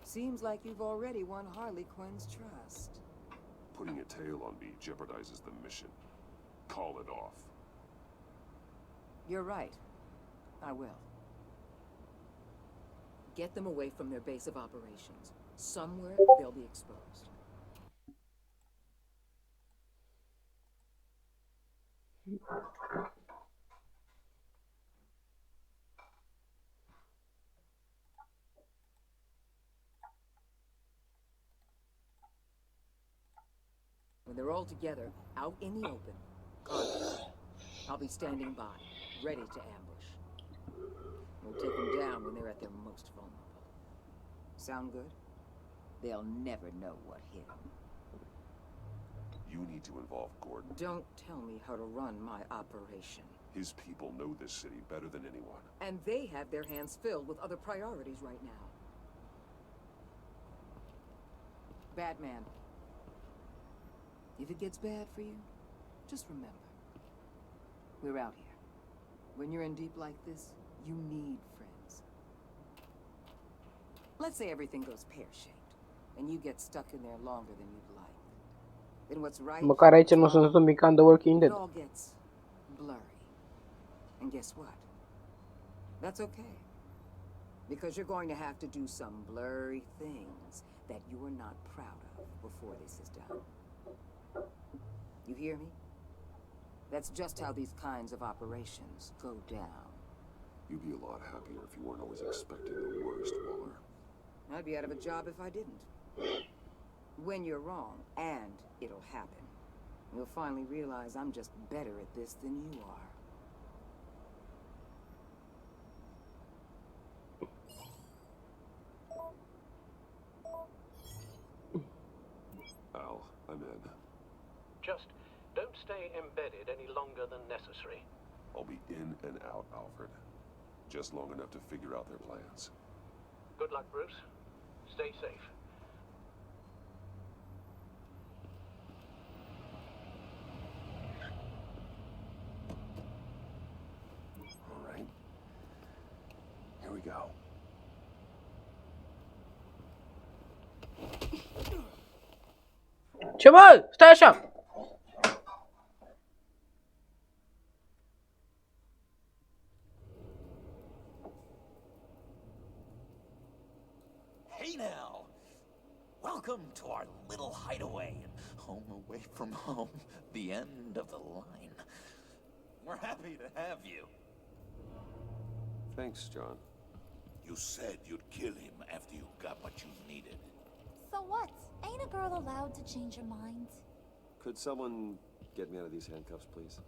Seems like you've already won Harley Quinn's trust. Putting a tail on me jeopardizes the mission. Call it off. You're right. I will. Get them away from their base of operations. Somewhere they'll be exposed. When they're all together, out in the open, I'll be standing by, ready to ambush. We'll take them down when they're at their most vulnerable. Sound good? They'll never know what hit them. You need to involve Gordon. Don't tell me how to run my operation. His people know this city better than anyone. And they have their hands filled with other priorities right now. Batman. If it gets bad for you, just remember. We're out here. When you're in deep like this, you need friends. Let's say everything goes pear-shaped, and you get stuck in there longer than you'd like. Then what's right? Măcar aici nu sunt zombie ca în The Walking It Dead. all gets blurry. And guess what? That's okay. Because you're going to have to do some blurry things that you are not proud of before this is done. You hear me? That's just how these kinds of operations go down. You'd be a lot happier if you weren't always expecting the worst, Waller. I'd be out of a job if I didn't. When you're wrong, and it'll happen, you'll finally realize I'm just better at this than you are. Al, I'm in. Just don't stay embedded any longer than necessary. I'll be in and out, Alfred. Just long enough to figure out their plans. Good luck, Bruce. Stay safe. All right. Here we go. Ce bă? Stai așa! Hey now! Welcome to our little hideaway. Home away from home. The end of the line. We're happy to have you. Thanks, John. You said you'd kill him after you got what you needed. So what? Ain't a girl allowed to change her mind? Could someone get me out of these handcuffs, please?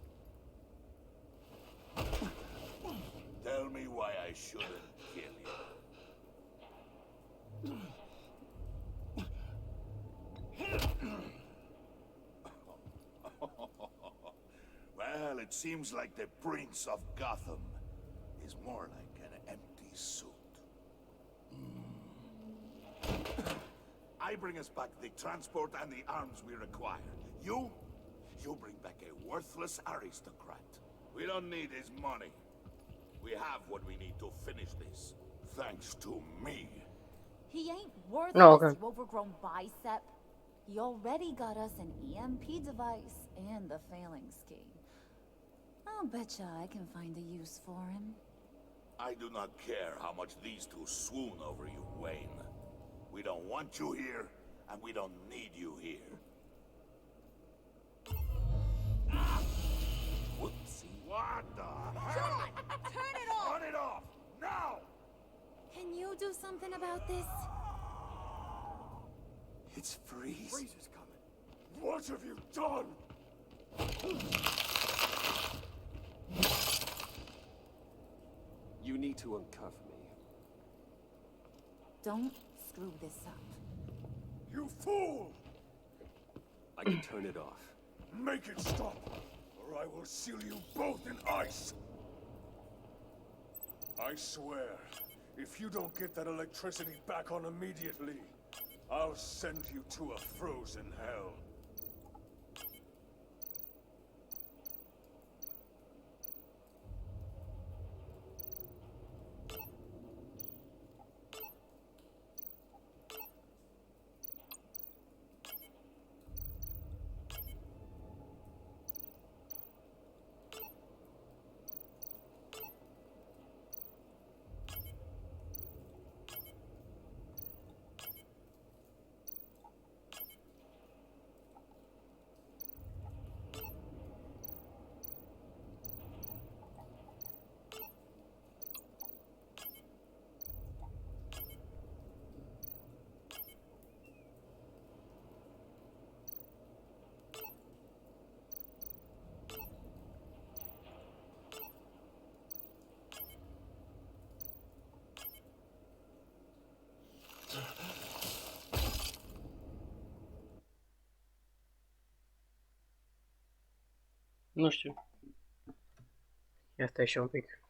Tell me why I shouldn't kill you. Well, it seems like the Prince of Gotham is more like an empty suit. I bring us back the transport and the arms we require. You bring back a worthless aristocrat. We don't need his money. We have what we need to finish this. Thanks to me. He ain't worthless, No, okay. you overgrown bicep. He already got us an EMP device and the failing scheme. I'll betcha I can find a use for him. I do not care how much these two swoon over you, Wayne. We don't want you here, and we don't need you here. Whoopsie. What the hell? John, turn it off! Turn it off! Now! Can you do something about this? It's Freeze. Freeze is coming. What have you done? You need to uncuff me. Don't screw this up. You fool! I can turn it off. Make it stop, or I will seal you both in ice. I swear, if you don't get that electricity back on immediately, I'll send you to a frozen hell. Nu știu. Ia stai și un pic.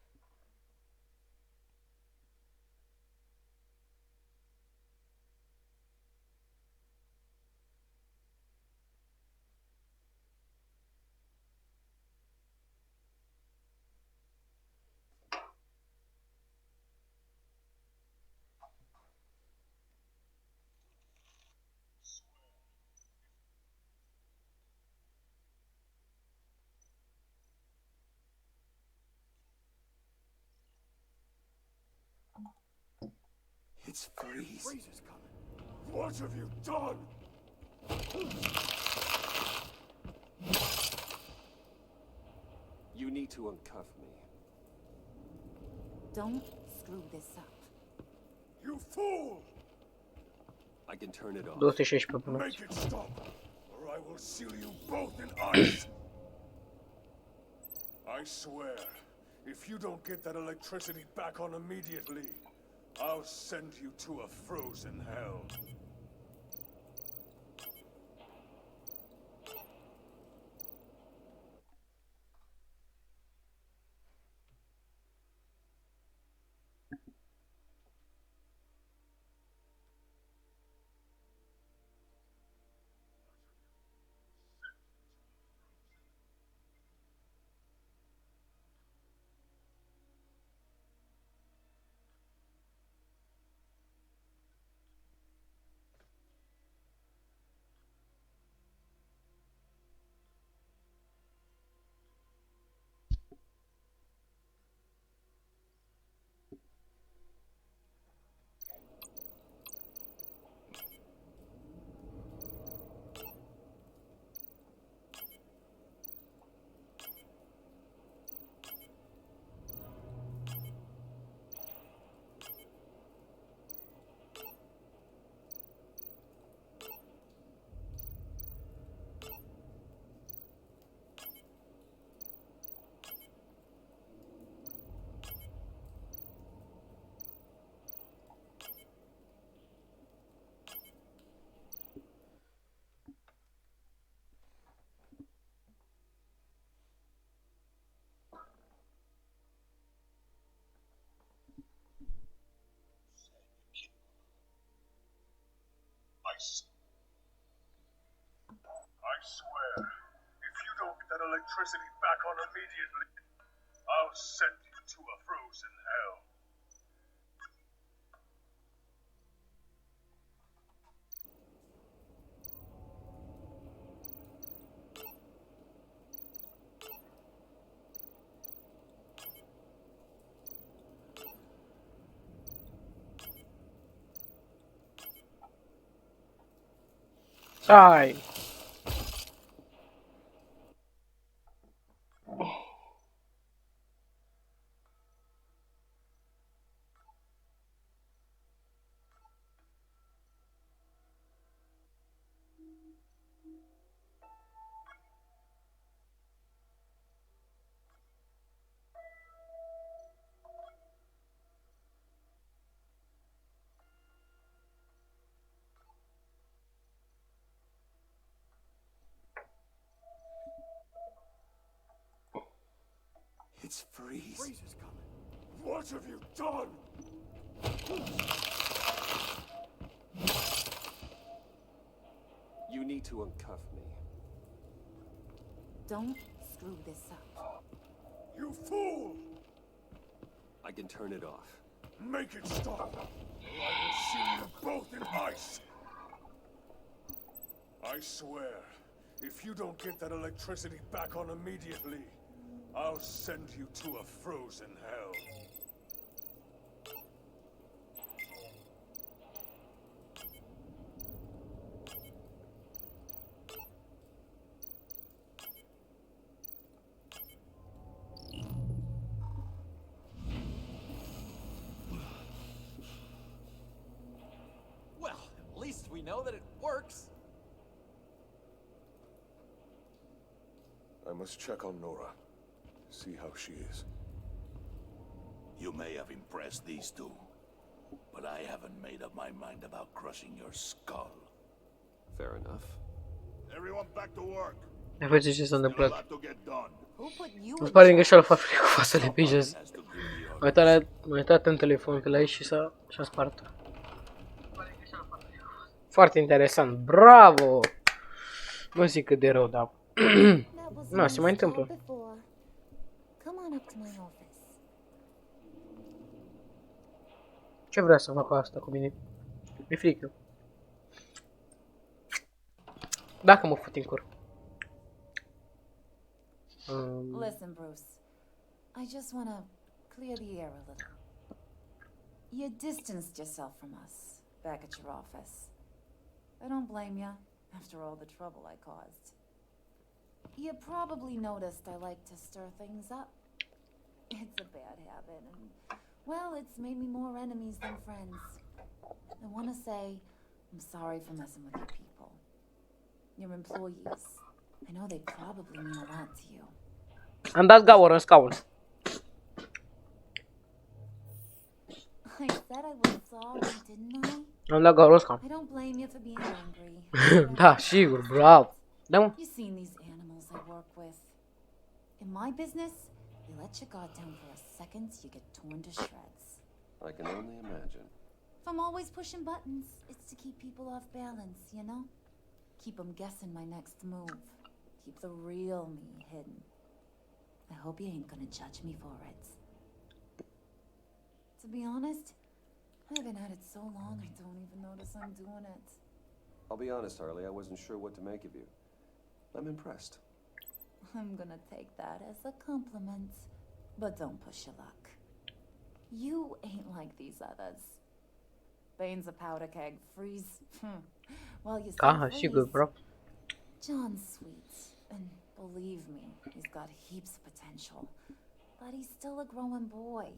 It's Freeze. Freeze is coming. What have you done? You need to uncuff me. Don't screw this up. You fool! I can turn it off. 216 până. Make it stop, or I will seal you both in ice. I swear, if you don't get that electricity back on immediately, I'll send you to a frozen hell. I swear, if you don't get that electricity back on immediately, I'll send you to a frozen hell. Ai. It's Freeze. Freeze is coming. What have you done? You need to uncuff me. Don't screw this up. You fool! I can turn it off. Make it stop, or I will seal you both in ice. I swear, if you don't get that electricity back on immediately, I'll send you to a frozen hell. Well, at least we know that it works. I must check on Nora. See how she is. You may have impressed these two, but I haven't made up my mind about crushing your skull. Fair enough. Everyone back to work. Ne face ce s-a Still a întâmplat. lot to get done. Who put you Îmi in pare din greșeală charge? faptul că fațele pe jos. Has to give the M-am uitat în telefon pe la ei și și-a spart. Foarte interesant. Bravo! Nu zic cât de rău, dar... That was a Nu, se mai nice job întâmplă. before. Come on up to my office. Ce vrea să facă asta cu mine? Mi-e frică. Dacă mă fut în cur. Listen, Bruce. I just want to clear the air a little. You distanced yourself from us back at your office. I don't blame you after all the trouble I caused. You probably noticed I like to stir things up. It's a bad habit, and, well, it's made me more enemies than friends. I want to say I'm sorry for messing with your people. Your employees. I know they probably mean a lot to you. Am dat gaură în scaun. I said I was sorry, didn't I? Am dat gaură în scaun. I don't blame you for being angry. Da, sigur, bravo. Da, mă. You've seen these animals I work with. In my business, you let your guard down for a second, you get torn to shreds. I can only imagine. If I'm always pushing buttons, it's to keep people off balance, you know? Keep them guessing my next move. Keep the real me hidden. I hope you ain't gonna judge me for it. To be honest, I've been at it so long I don't even notice I'm doing it. I'll be honest, Harley, I wasn't sure what to make of you. I'm impressed. I'm gonna take that as a compliment. But don't push your luck. You ain't like these others. Bane's a powder keg. Freeze. Well, you Ah, sigur, bro. John's sweet. And believe me, he's got heaps of potential. But he's still a growing boy.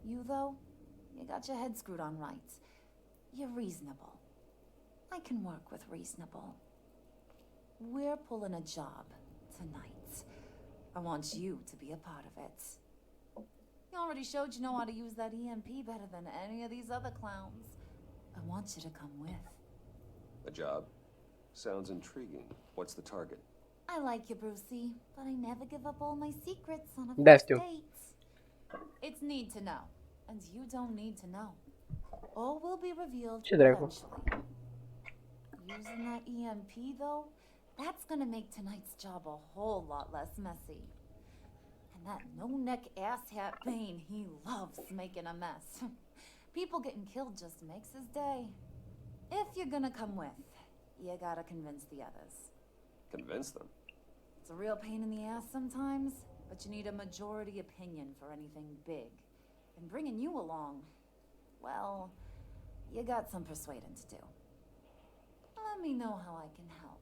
You, though, you got your head screwed on right. You're reasonable. I can work with reasonable. We're pulling a job tonight. I want you to be a part of it. You already showed you know how to use that EMP better than any of these other clowns. I want you to come with. A job? Sounds intriguing. What's the target? I like you, Brucey, but I never give up all my secrets on a That's first true. date. It's need to know, and you don't need to know. All will be revealed Ce dracu? eventually. Using that EMP, though, that's gonna make tonight's job a whole lot less messy. And that no-neck asshat Bane, he loves making a mess. People getting killed just makes his day. If you're gonna come with, you gotta convince the others. Convince them. It's a real pain in the ass sometimes, but you need a majority opinion for anything big. And bringing you along, well, you got some persuading to do. Let me know how I can help.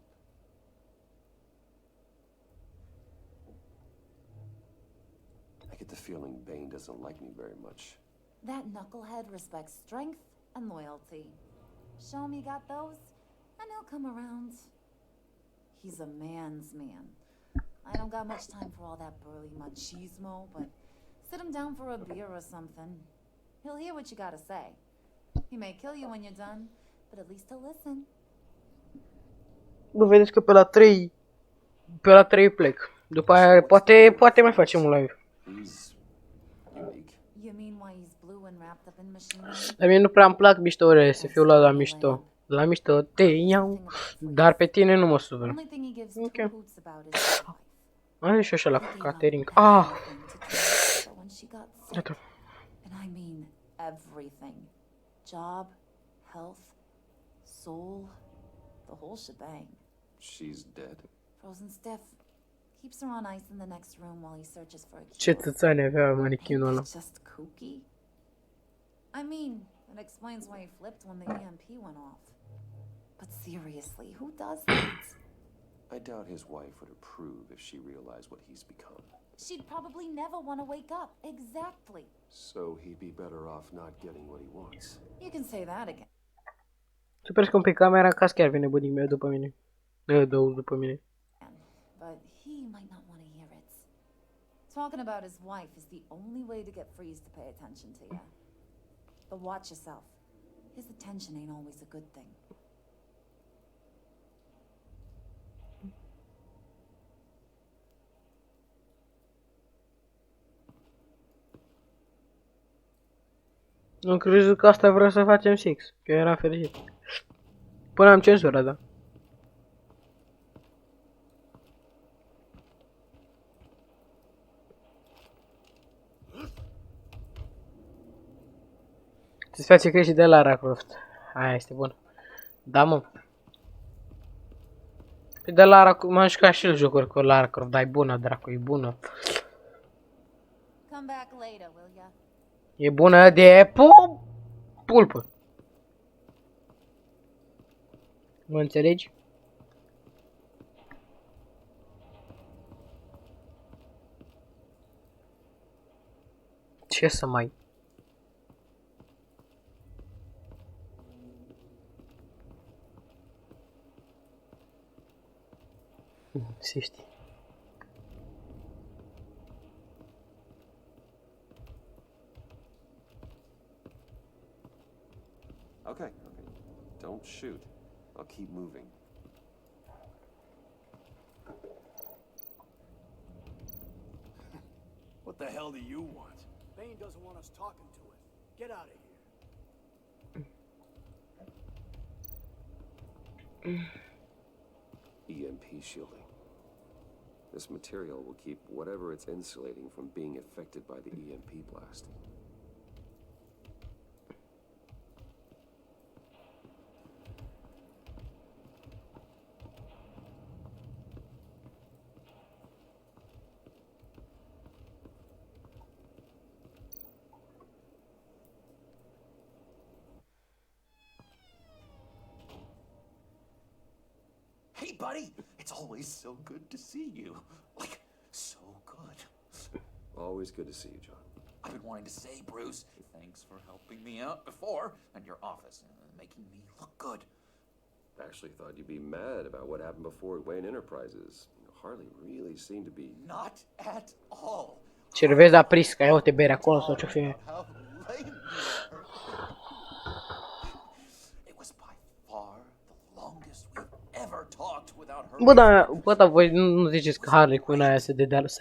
I get the feeling Bane doesn't like me very much. That knucklehead respects strength and loyalty. Show him you got those, and he'll come around. He's a man's man. I don't got much time for all that burly machismo, but sit him down for a beer or something. He'll hear what you gotta say. He may kill you when you're done, but at least he'll listen. Nu vedeți că pe la 3... Pe la 3 plec. După aia poate mai facem un live. He's unique. You mean why he's blue and wrapped up in machinery? Dar mie nu prea îmi plac miștourile, să fiu la mișto. La mișto te iau, dar pe tine nu mă sună. Only thing he gives two hoots about is his wife. Are și așa la catering. Ah! So when she got sick, Iată. and I mean everything. Job, health, soul, the whole shebang. She's dead. Frozen stiff. Keeps her on ice in the next room while he searches for a cure. Ce țățane avea manichinul ăla. It's just kooky. I mean, it explains why he flipped when the EMP went off. But seriously, who does that? I doubt his wife would approve if she realized what he's become. She'd probably never want to wake up. Exactly. So he'd be better off not getting what he wants. You can say that again. Super scump pe camera, ca chiar vine bunic meu după mine. Două după mine. But he might not want to hear it. Talking about his wife is the only way to get Freeze to pay attention to you. But watch yourself. His attention ain't always a good thing. Am crezut că asta vrea să facem sex. Că eu eram fericit. Până am cenzură, da. Se face crește de Lara Croft. Aia este bun. Da, mă. Păi de Lara Croft, m-am jucat și el jocuri cu Lara Croft, dar e bună, dracu, e bună. Come back later, will ya? E bună de pulpă. Mă înțelegi? Ce să mai... Se știe. Okay, okay. Don't shoot. I'll keep moving. What the hell do you want? Bane doesn't want us talking to it. Get out of here. EMP shielding. This material will keep whatever it's insulating from being affected by the EMP blast. Hey, buddy! It's always so good to see you. Like, so good. Always good to see you, John. I've been wanting to say, Bruce, thanks for helping me out before at your office, making me look good. I actually thought you'd be mad about what happened before at Wayne Enterprises. Harley really seemed to be... Not at all. Cerveza apris, că ai o te bere acolo sau ce fie. How lame you are. It was by far the longest we've ever talked without her. Bă, dar voi nu ziceți că Harley Quinn aia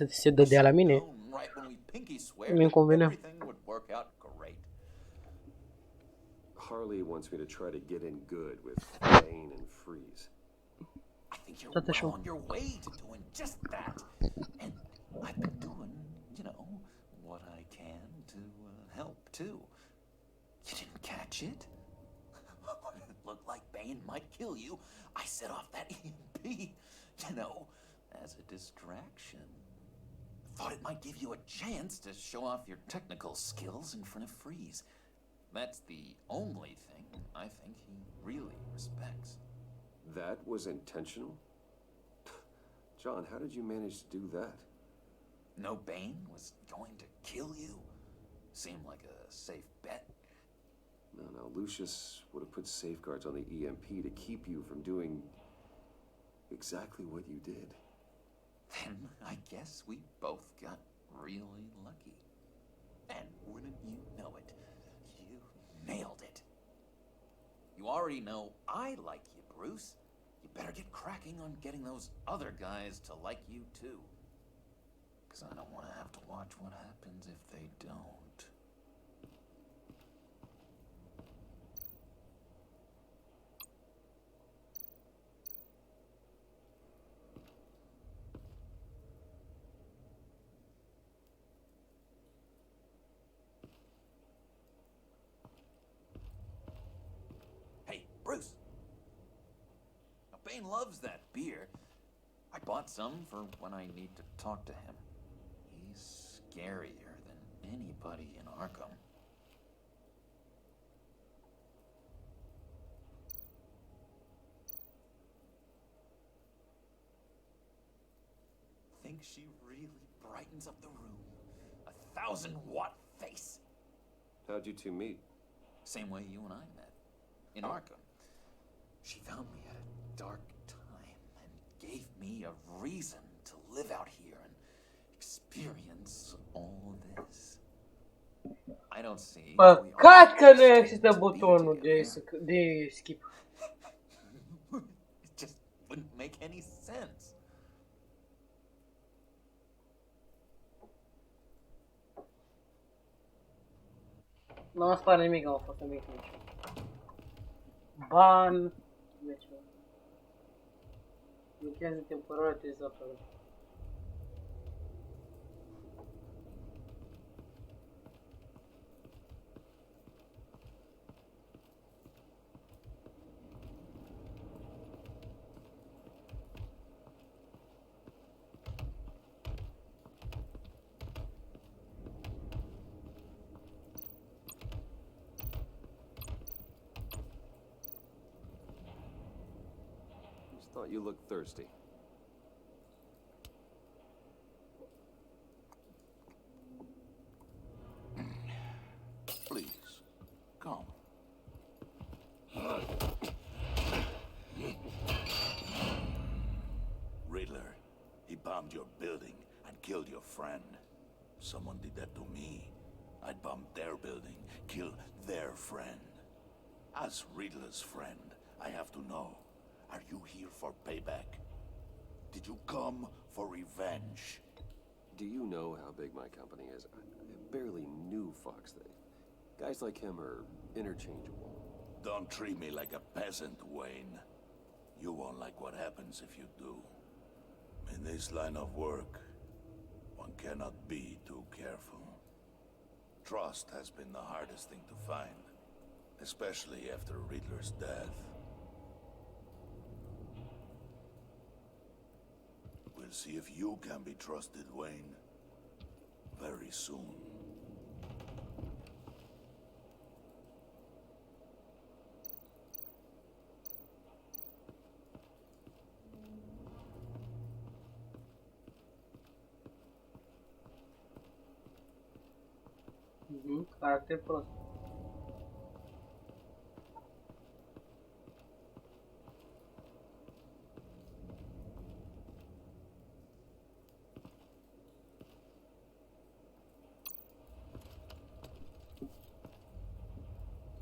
se dădea la mine? Mi-mi convenea. Harley wants me to try to get in good with Bane and Freeze. I think you're well on your way to doing just that. And I've been doing, you know, what I can to help too. You didn't catch it? When it looked like Bane might kill you, I set off that EMP, you know, as a distraction. Thought it might give you a chance to show off your technical skills in front of Freeze. That's the only thing I think he really respects. That was intentional? John, how did you manage to do that? No Bane was going to kill you? Seemed like a safe bet. No, Lucius would have put safeguards on the EMP to keep you from doing exactly what you did. Then I guess we both got really lucky. And wouldn't you know it, you nailed it. You already know I like you, Bruce. You better get cracking on getting those other guys to like you too. Because I don't want to have to watch what happens if they don't. Hey, Bruce. Now, Bane loves that beer. I bought some for when I need to talk to him. He's scarier than anybody in Arkham. Think she really brightens up the room. 1,000-watt face. How'd you two meet? Same way you and I met. In Arkham. She found me at a dark time and gave me a reason to live out here and experience all this. I don't see. Păcat că nu există butonul de skip. It just wouldn't make any sense. Nu spune nimic, au fost nimic nici. Ban. Deci. Blochează temporar utilizatorul. Just thought you looked thirsty. Please, come. Riddler, he bombed your building and killed your friend. Someone did that to me. I'd bomb their building, kill their friend. As Riddler's friend, I have to know, are you here for payback? Did you come for revenge? Do you know how big my company is? I barely knew Fox. Guys like him are interchangeable. Don't treat me like a peasant, Wayne. You won't like what happens if you do. In this line of work, one cannot be too careful. Trust has been the hardest thing to find, especially after Riddler's death. We'll see if you can be trusted, Wayne. Very soon. Caracter prost.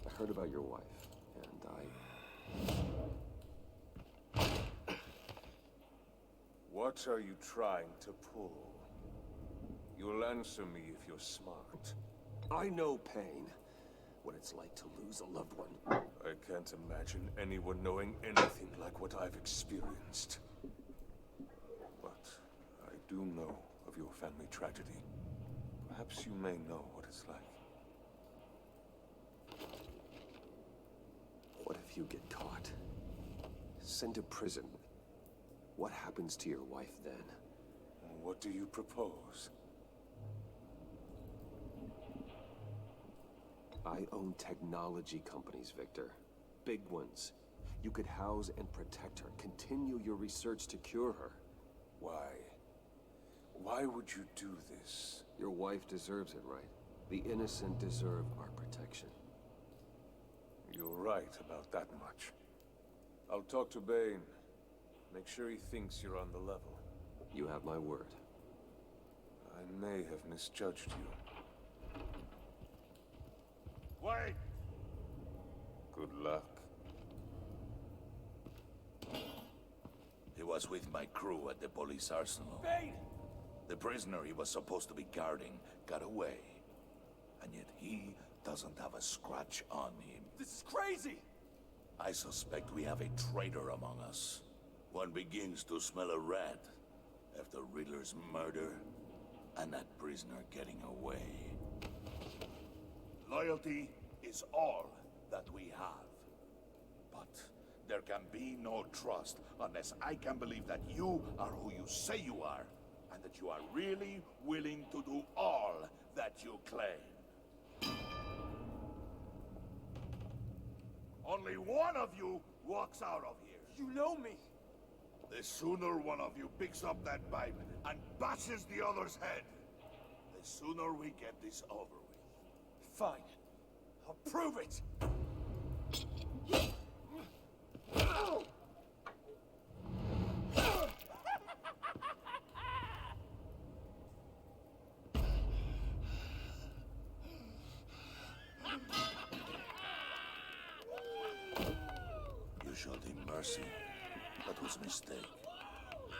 I heard about your wife, and What are you trying to pull? You'll answer me if you're smart. I know pain. What it's like to lose a loved one. I can't imagine anyone knowing anything like what I've experienced. But I do know of your family tragedy. Perhaps you may know what it's like. What if you get caught? Sent to prison? What happens to your wife then? What do you propose? I own technology companies, Victor. Big ones. You could house and protect her. Continue your research to cure her. Why? Why would you do this? Your wife deserves it, right? The innocent deserve our protection. You're right about that much. I'll talk to Bane. Make sure he thinks you're on the level. You have my word. I may have misjudged you. Wait! Good luck. He was with my crew at the police arsenal. Bane! The prisoner he was supposed to be guarding got away. And yet he doesn't have a scratch on him. This is crazy! I suspect we have a traitor among us. One begins to smell a rat after Riddler's murder and that prisoner getting away. Loyalty is all that we have. But there can be no trust unless I can believe that you are who you say you are, and that you are really willing to do all that you claim. Only one of you walks out of here. You know me. The sooner one of you picks up that pipe and bashes the other's head, the sooner we get this over with. Fine. I'll prove it. You showed him mercy. That was a mistake.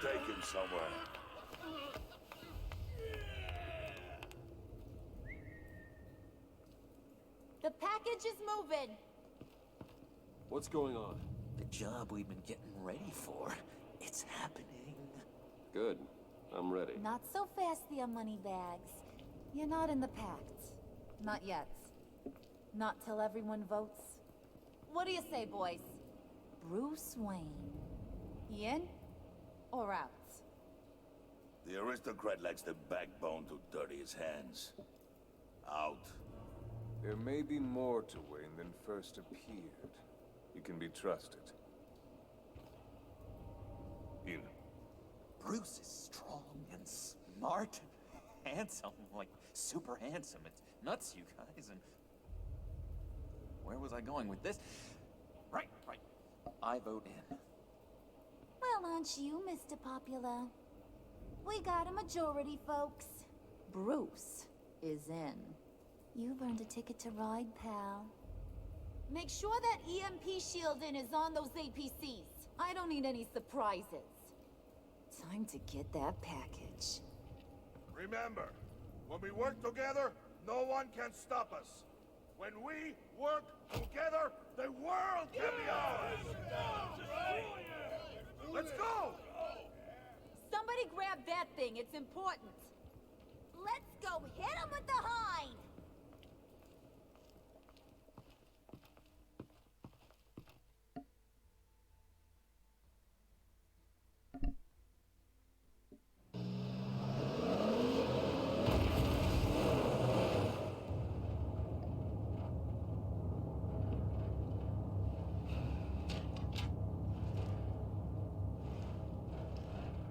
Take him somewhere. The package is moving. What's going on? The job we've been getting ready for, it's happening. Good. I'm ready. Not so fast there, Moneybags. You're not in the pact. Not yet. Not till everyone votes. What do you say, boys? Bruce Wayne. In or out? The aristocrat lacks the backbone to dirty his hands. Out. There may be more to Wayne than first appeared. You can be trusted. In. Bruce is strong and smart and handsome, like super handsome. It's nuts, you guys, and... Where was I going with this? Right. I vote in. Well, aren't you, Mr. Popular? We got a majority, folks. Bruce is in. You've earned a ticket to ride, pal. Make sure that EMP shielding is on those APCs. I don't need any surprises. Time to get that package. Remember, when we work together, no one can stop us. When we work together, the world can be ours! Let's go! Somebody grab that thing, it's important. Let's go hit him with the hind!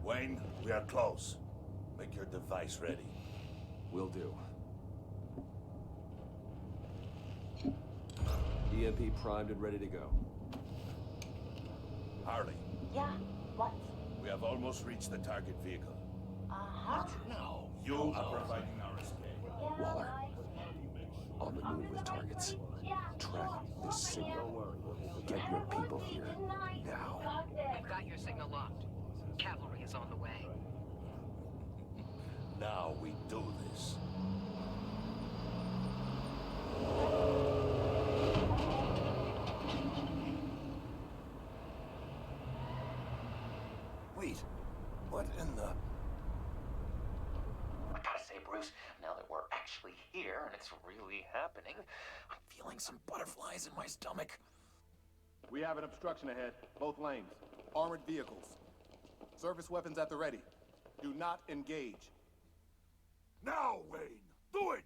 Wayne, we are close. Make your device ready. Will do. EMP primed and ready to go. Harley. Yeah, what? We have almost reached the target vehicle. What? No. You are providing our escape. Waller. On the move with targets. Track this signal. Get your people here. Now. We've got your signal locked. Cavalry is on the way. Now we do this. Wait, what in the... I gotta say, Bruce, now that we're actually here and it's really happening, I'm feeling some butterflies in my stomach. We have an obstruction ahead, both lanes. Armored vehicles. Service weapons at the ready. Do not engage. Now, Wayne! Do it!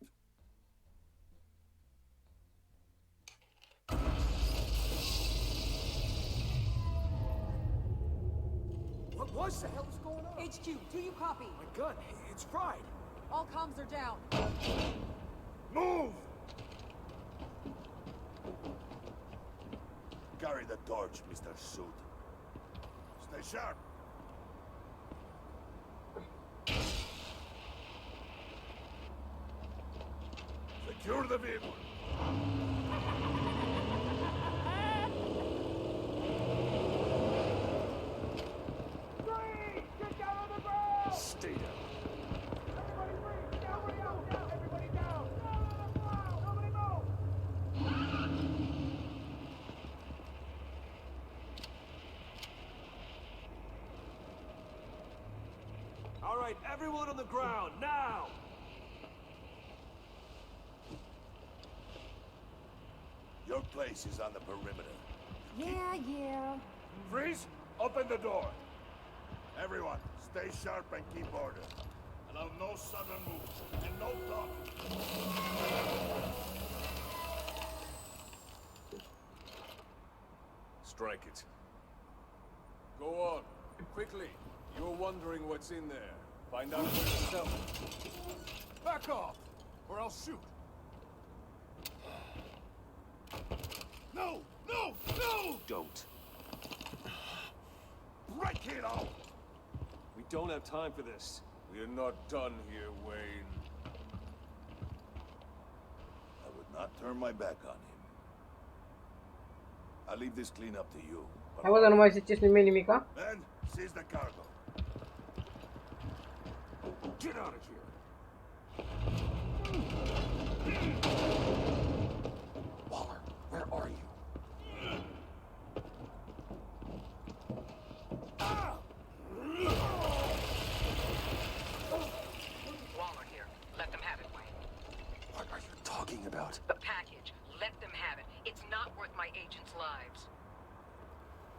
What the hell is going on? HQ, do you copy? My gun, it's fried. All comms are down. Move! Carry the torch, Mr. Suit. Stay sharp. Secure the vehicle. Get down on the ground! Stay down. Everybody breathe! Everybody out! Down! Everybody down! Down on the ground! Nobody move! All right, everyone on the ground, now! Your place is on the perimeter. Yeah. Freeze! Open the door. Everyone, stay sharp and keep order. Allow no sudden moves and no talk. Strike it. Go on, quickly. You're wondering what's in there. Find out for yourself. Back off, or I'll shoot. No! No! No! Don't. Break it out! We don't have time for this. We're not done here, Wayne. I would not turn my back on him. I'll leave this clean up to you. Hai văzut, nu mai ziceți nimeni nimica? Ben, seize the cargo. Get out of here.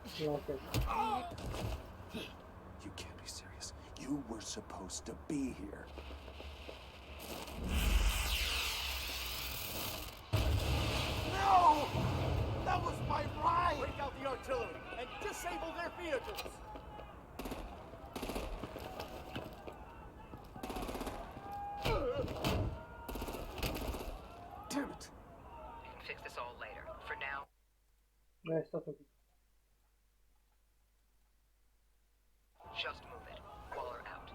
Okay. You can't be serious. You were supposed to be here. No! That was my ride! Break out the artillery and disable their vehicles! Damn it! We can fix this all later. For now, Nice, stop it. just move it. Waller out.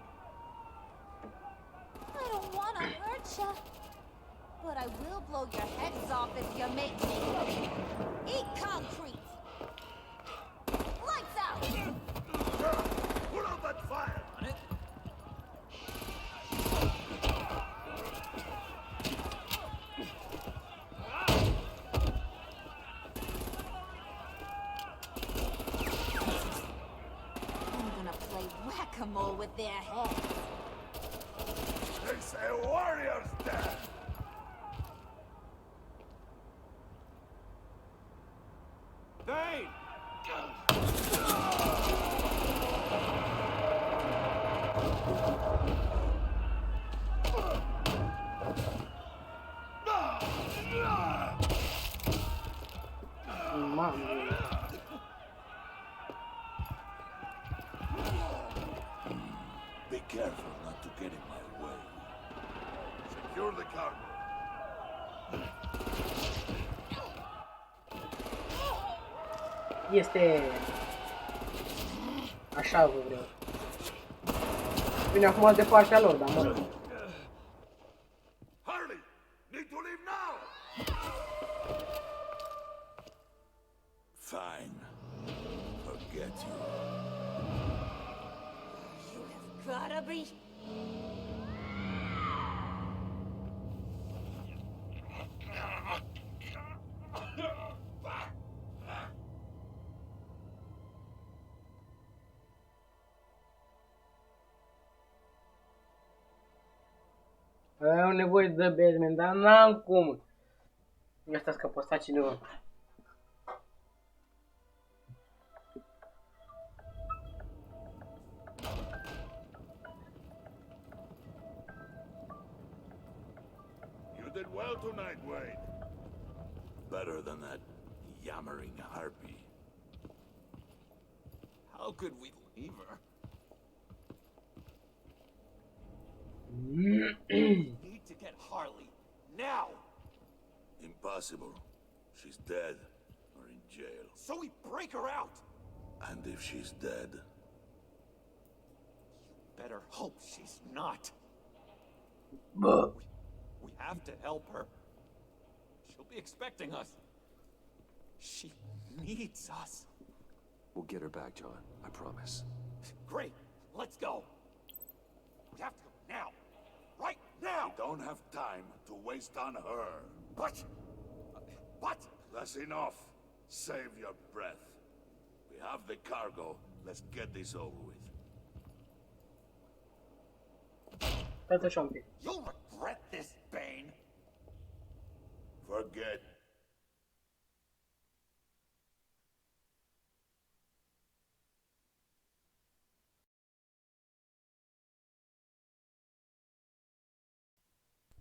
I don't want to hurt ya, but I will blow your heads off if you make me. Eat concrete! Lights out! Put out that fire! On it. I'm gonna play whack-a-mole with their heads. They say warriors dead! Thane! Mamă. Be careful not to get in my way. Secure the cargo. Este... Așa vă vreau. Bine, acum de partea lor, dar mă rog. Harley! Need to leave now! Fine. Forget you. You have gotta be... Am nevoie de Batman, dar n-am cum. Asta că posta cineva. You did well tonight, Wade. Better than that yammering harpy. How could we leave her? We need to get Harley. Now! Impossible. She's dead or in jail. So we break her out! And if she's dead, Better hope she's not. Bă. We have to help her. She'll be expecting us. She needs us. We'll get her back, John. I promise. Great. Let's go. We have to go now. Right now! we don't have time to waste on her. But... That's enough. Save your breath. We have the cargo. Let's get this over with. Stați așa un pic. You'll regret this, Bane. Forget.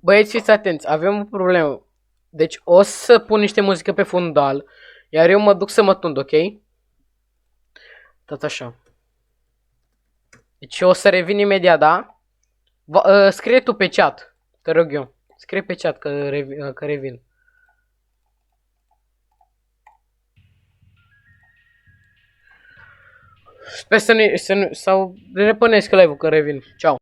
Băieți, fiți atenți, avem o problemă. Deci o să pun niște muzică pe fundal, iar eu mă duc să mă tund, ok? Tot așa. Deci o să revin imediat, da? Scrie tu pe chat, te rog eu. Scrie pe chat că revin. Sper să nu, sau repănesc live-ul că revin. Ciao.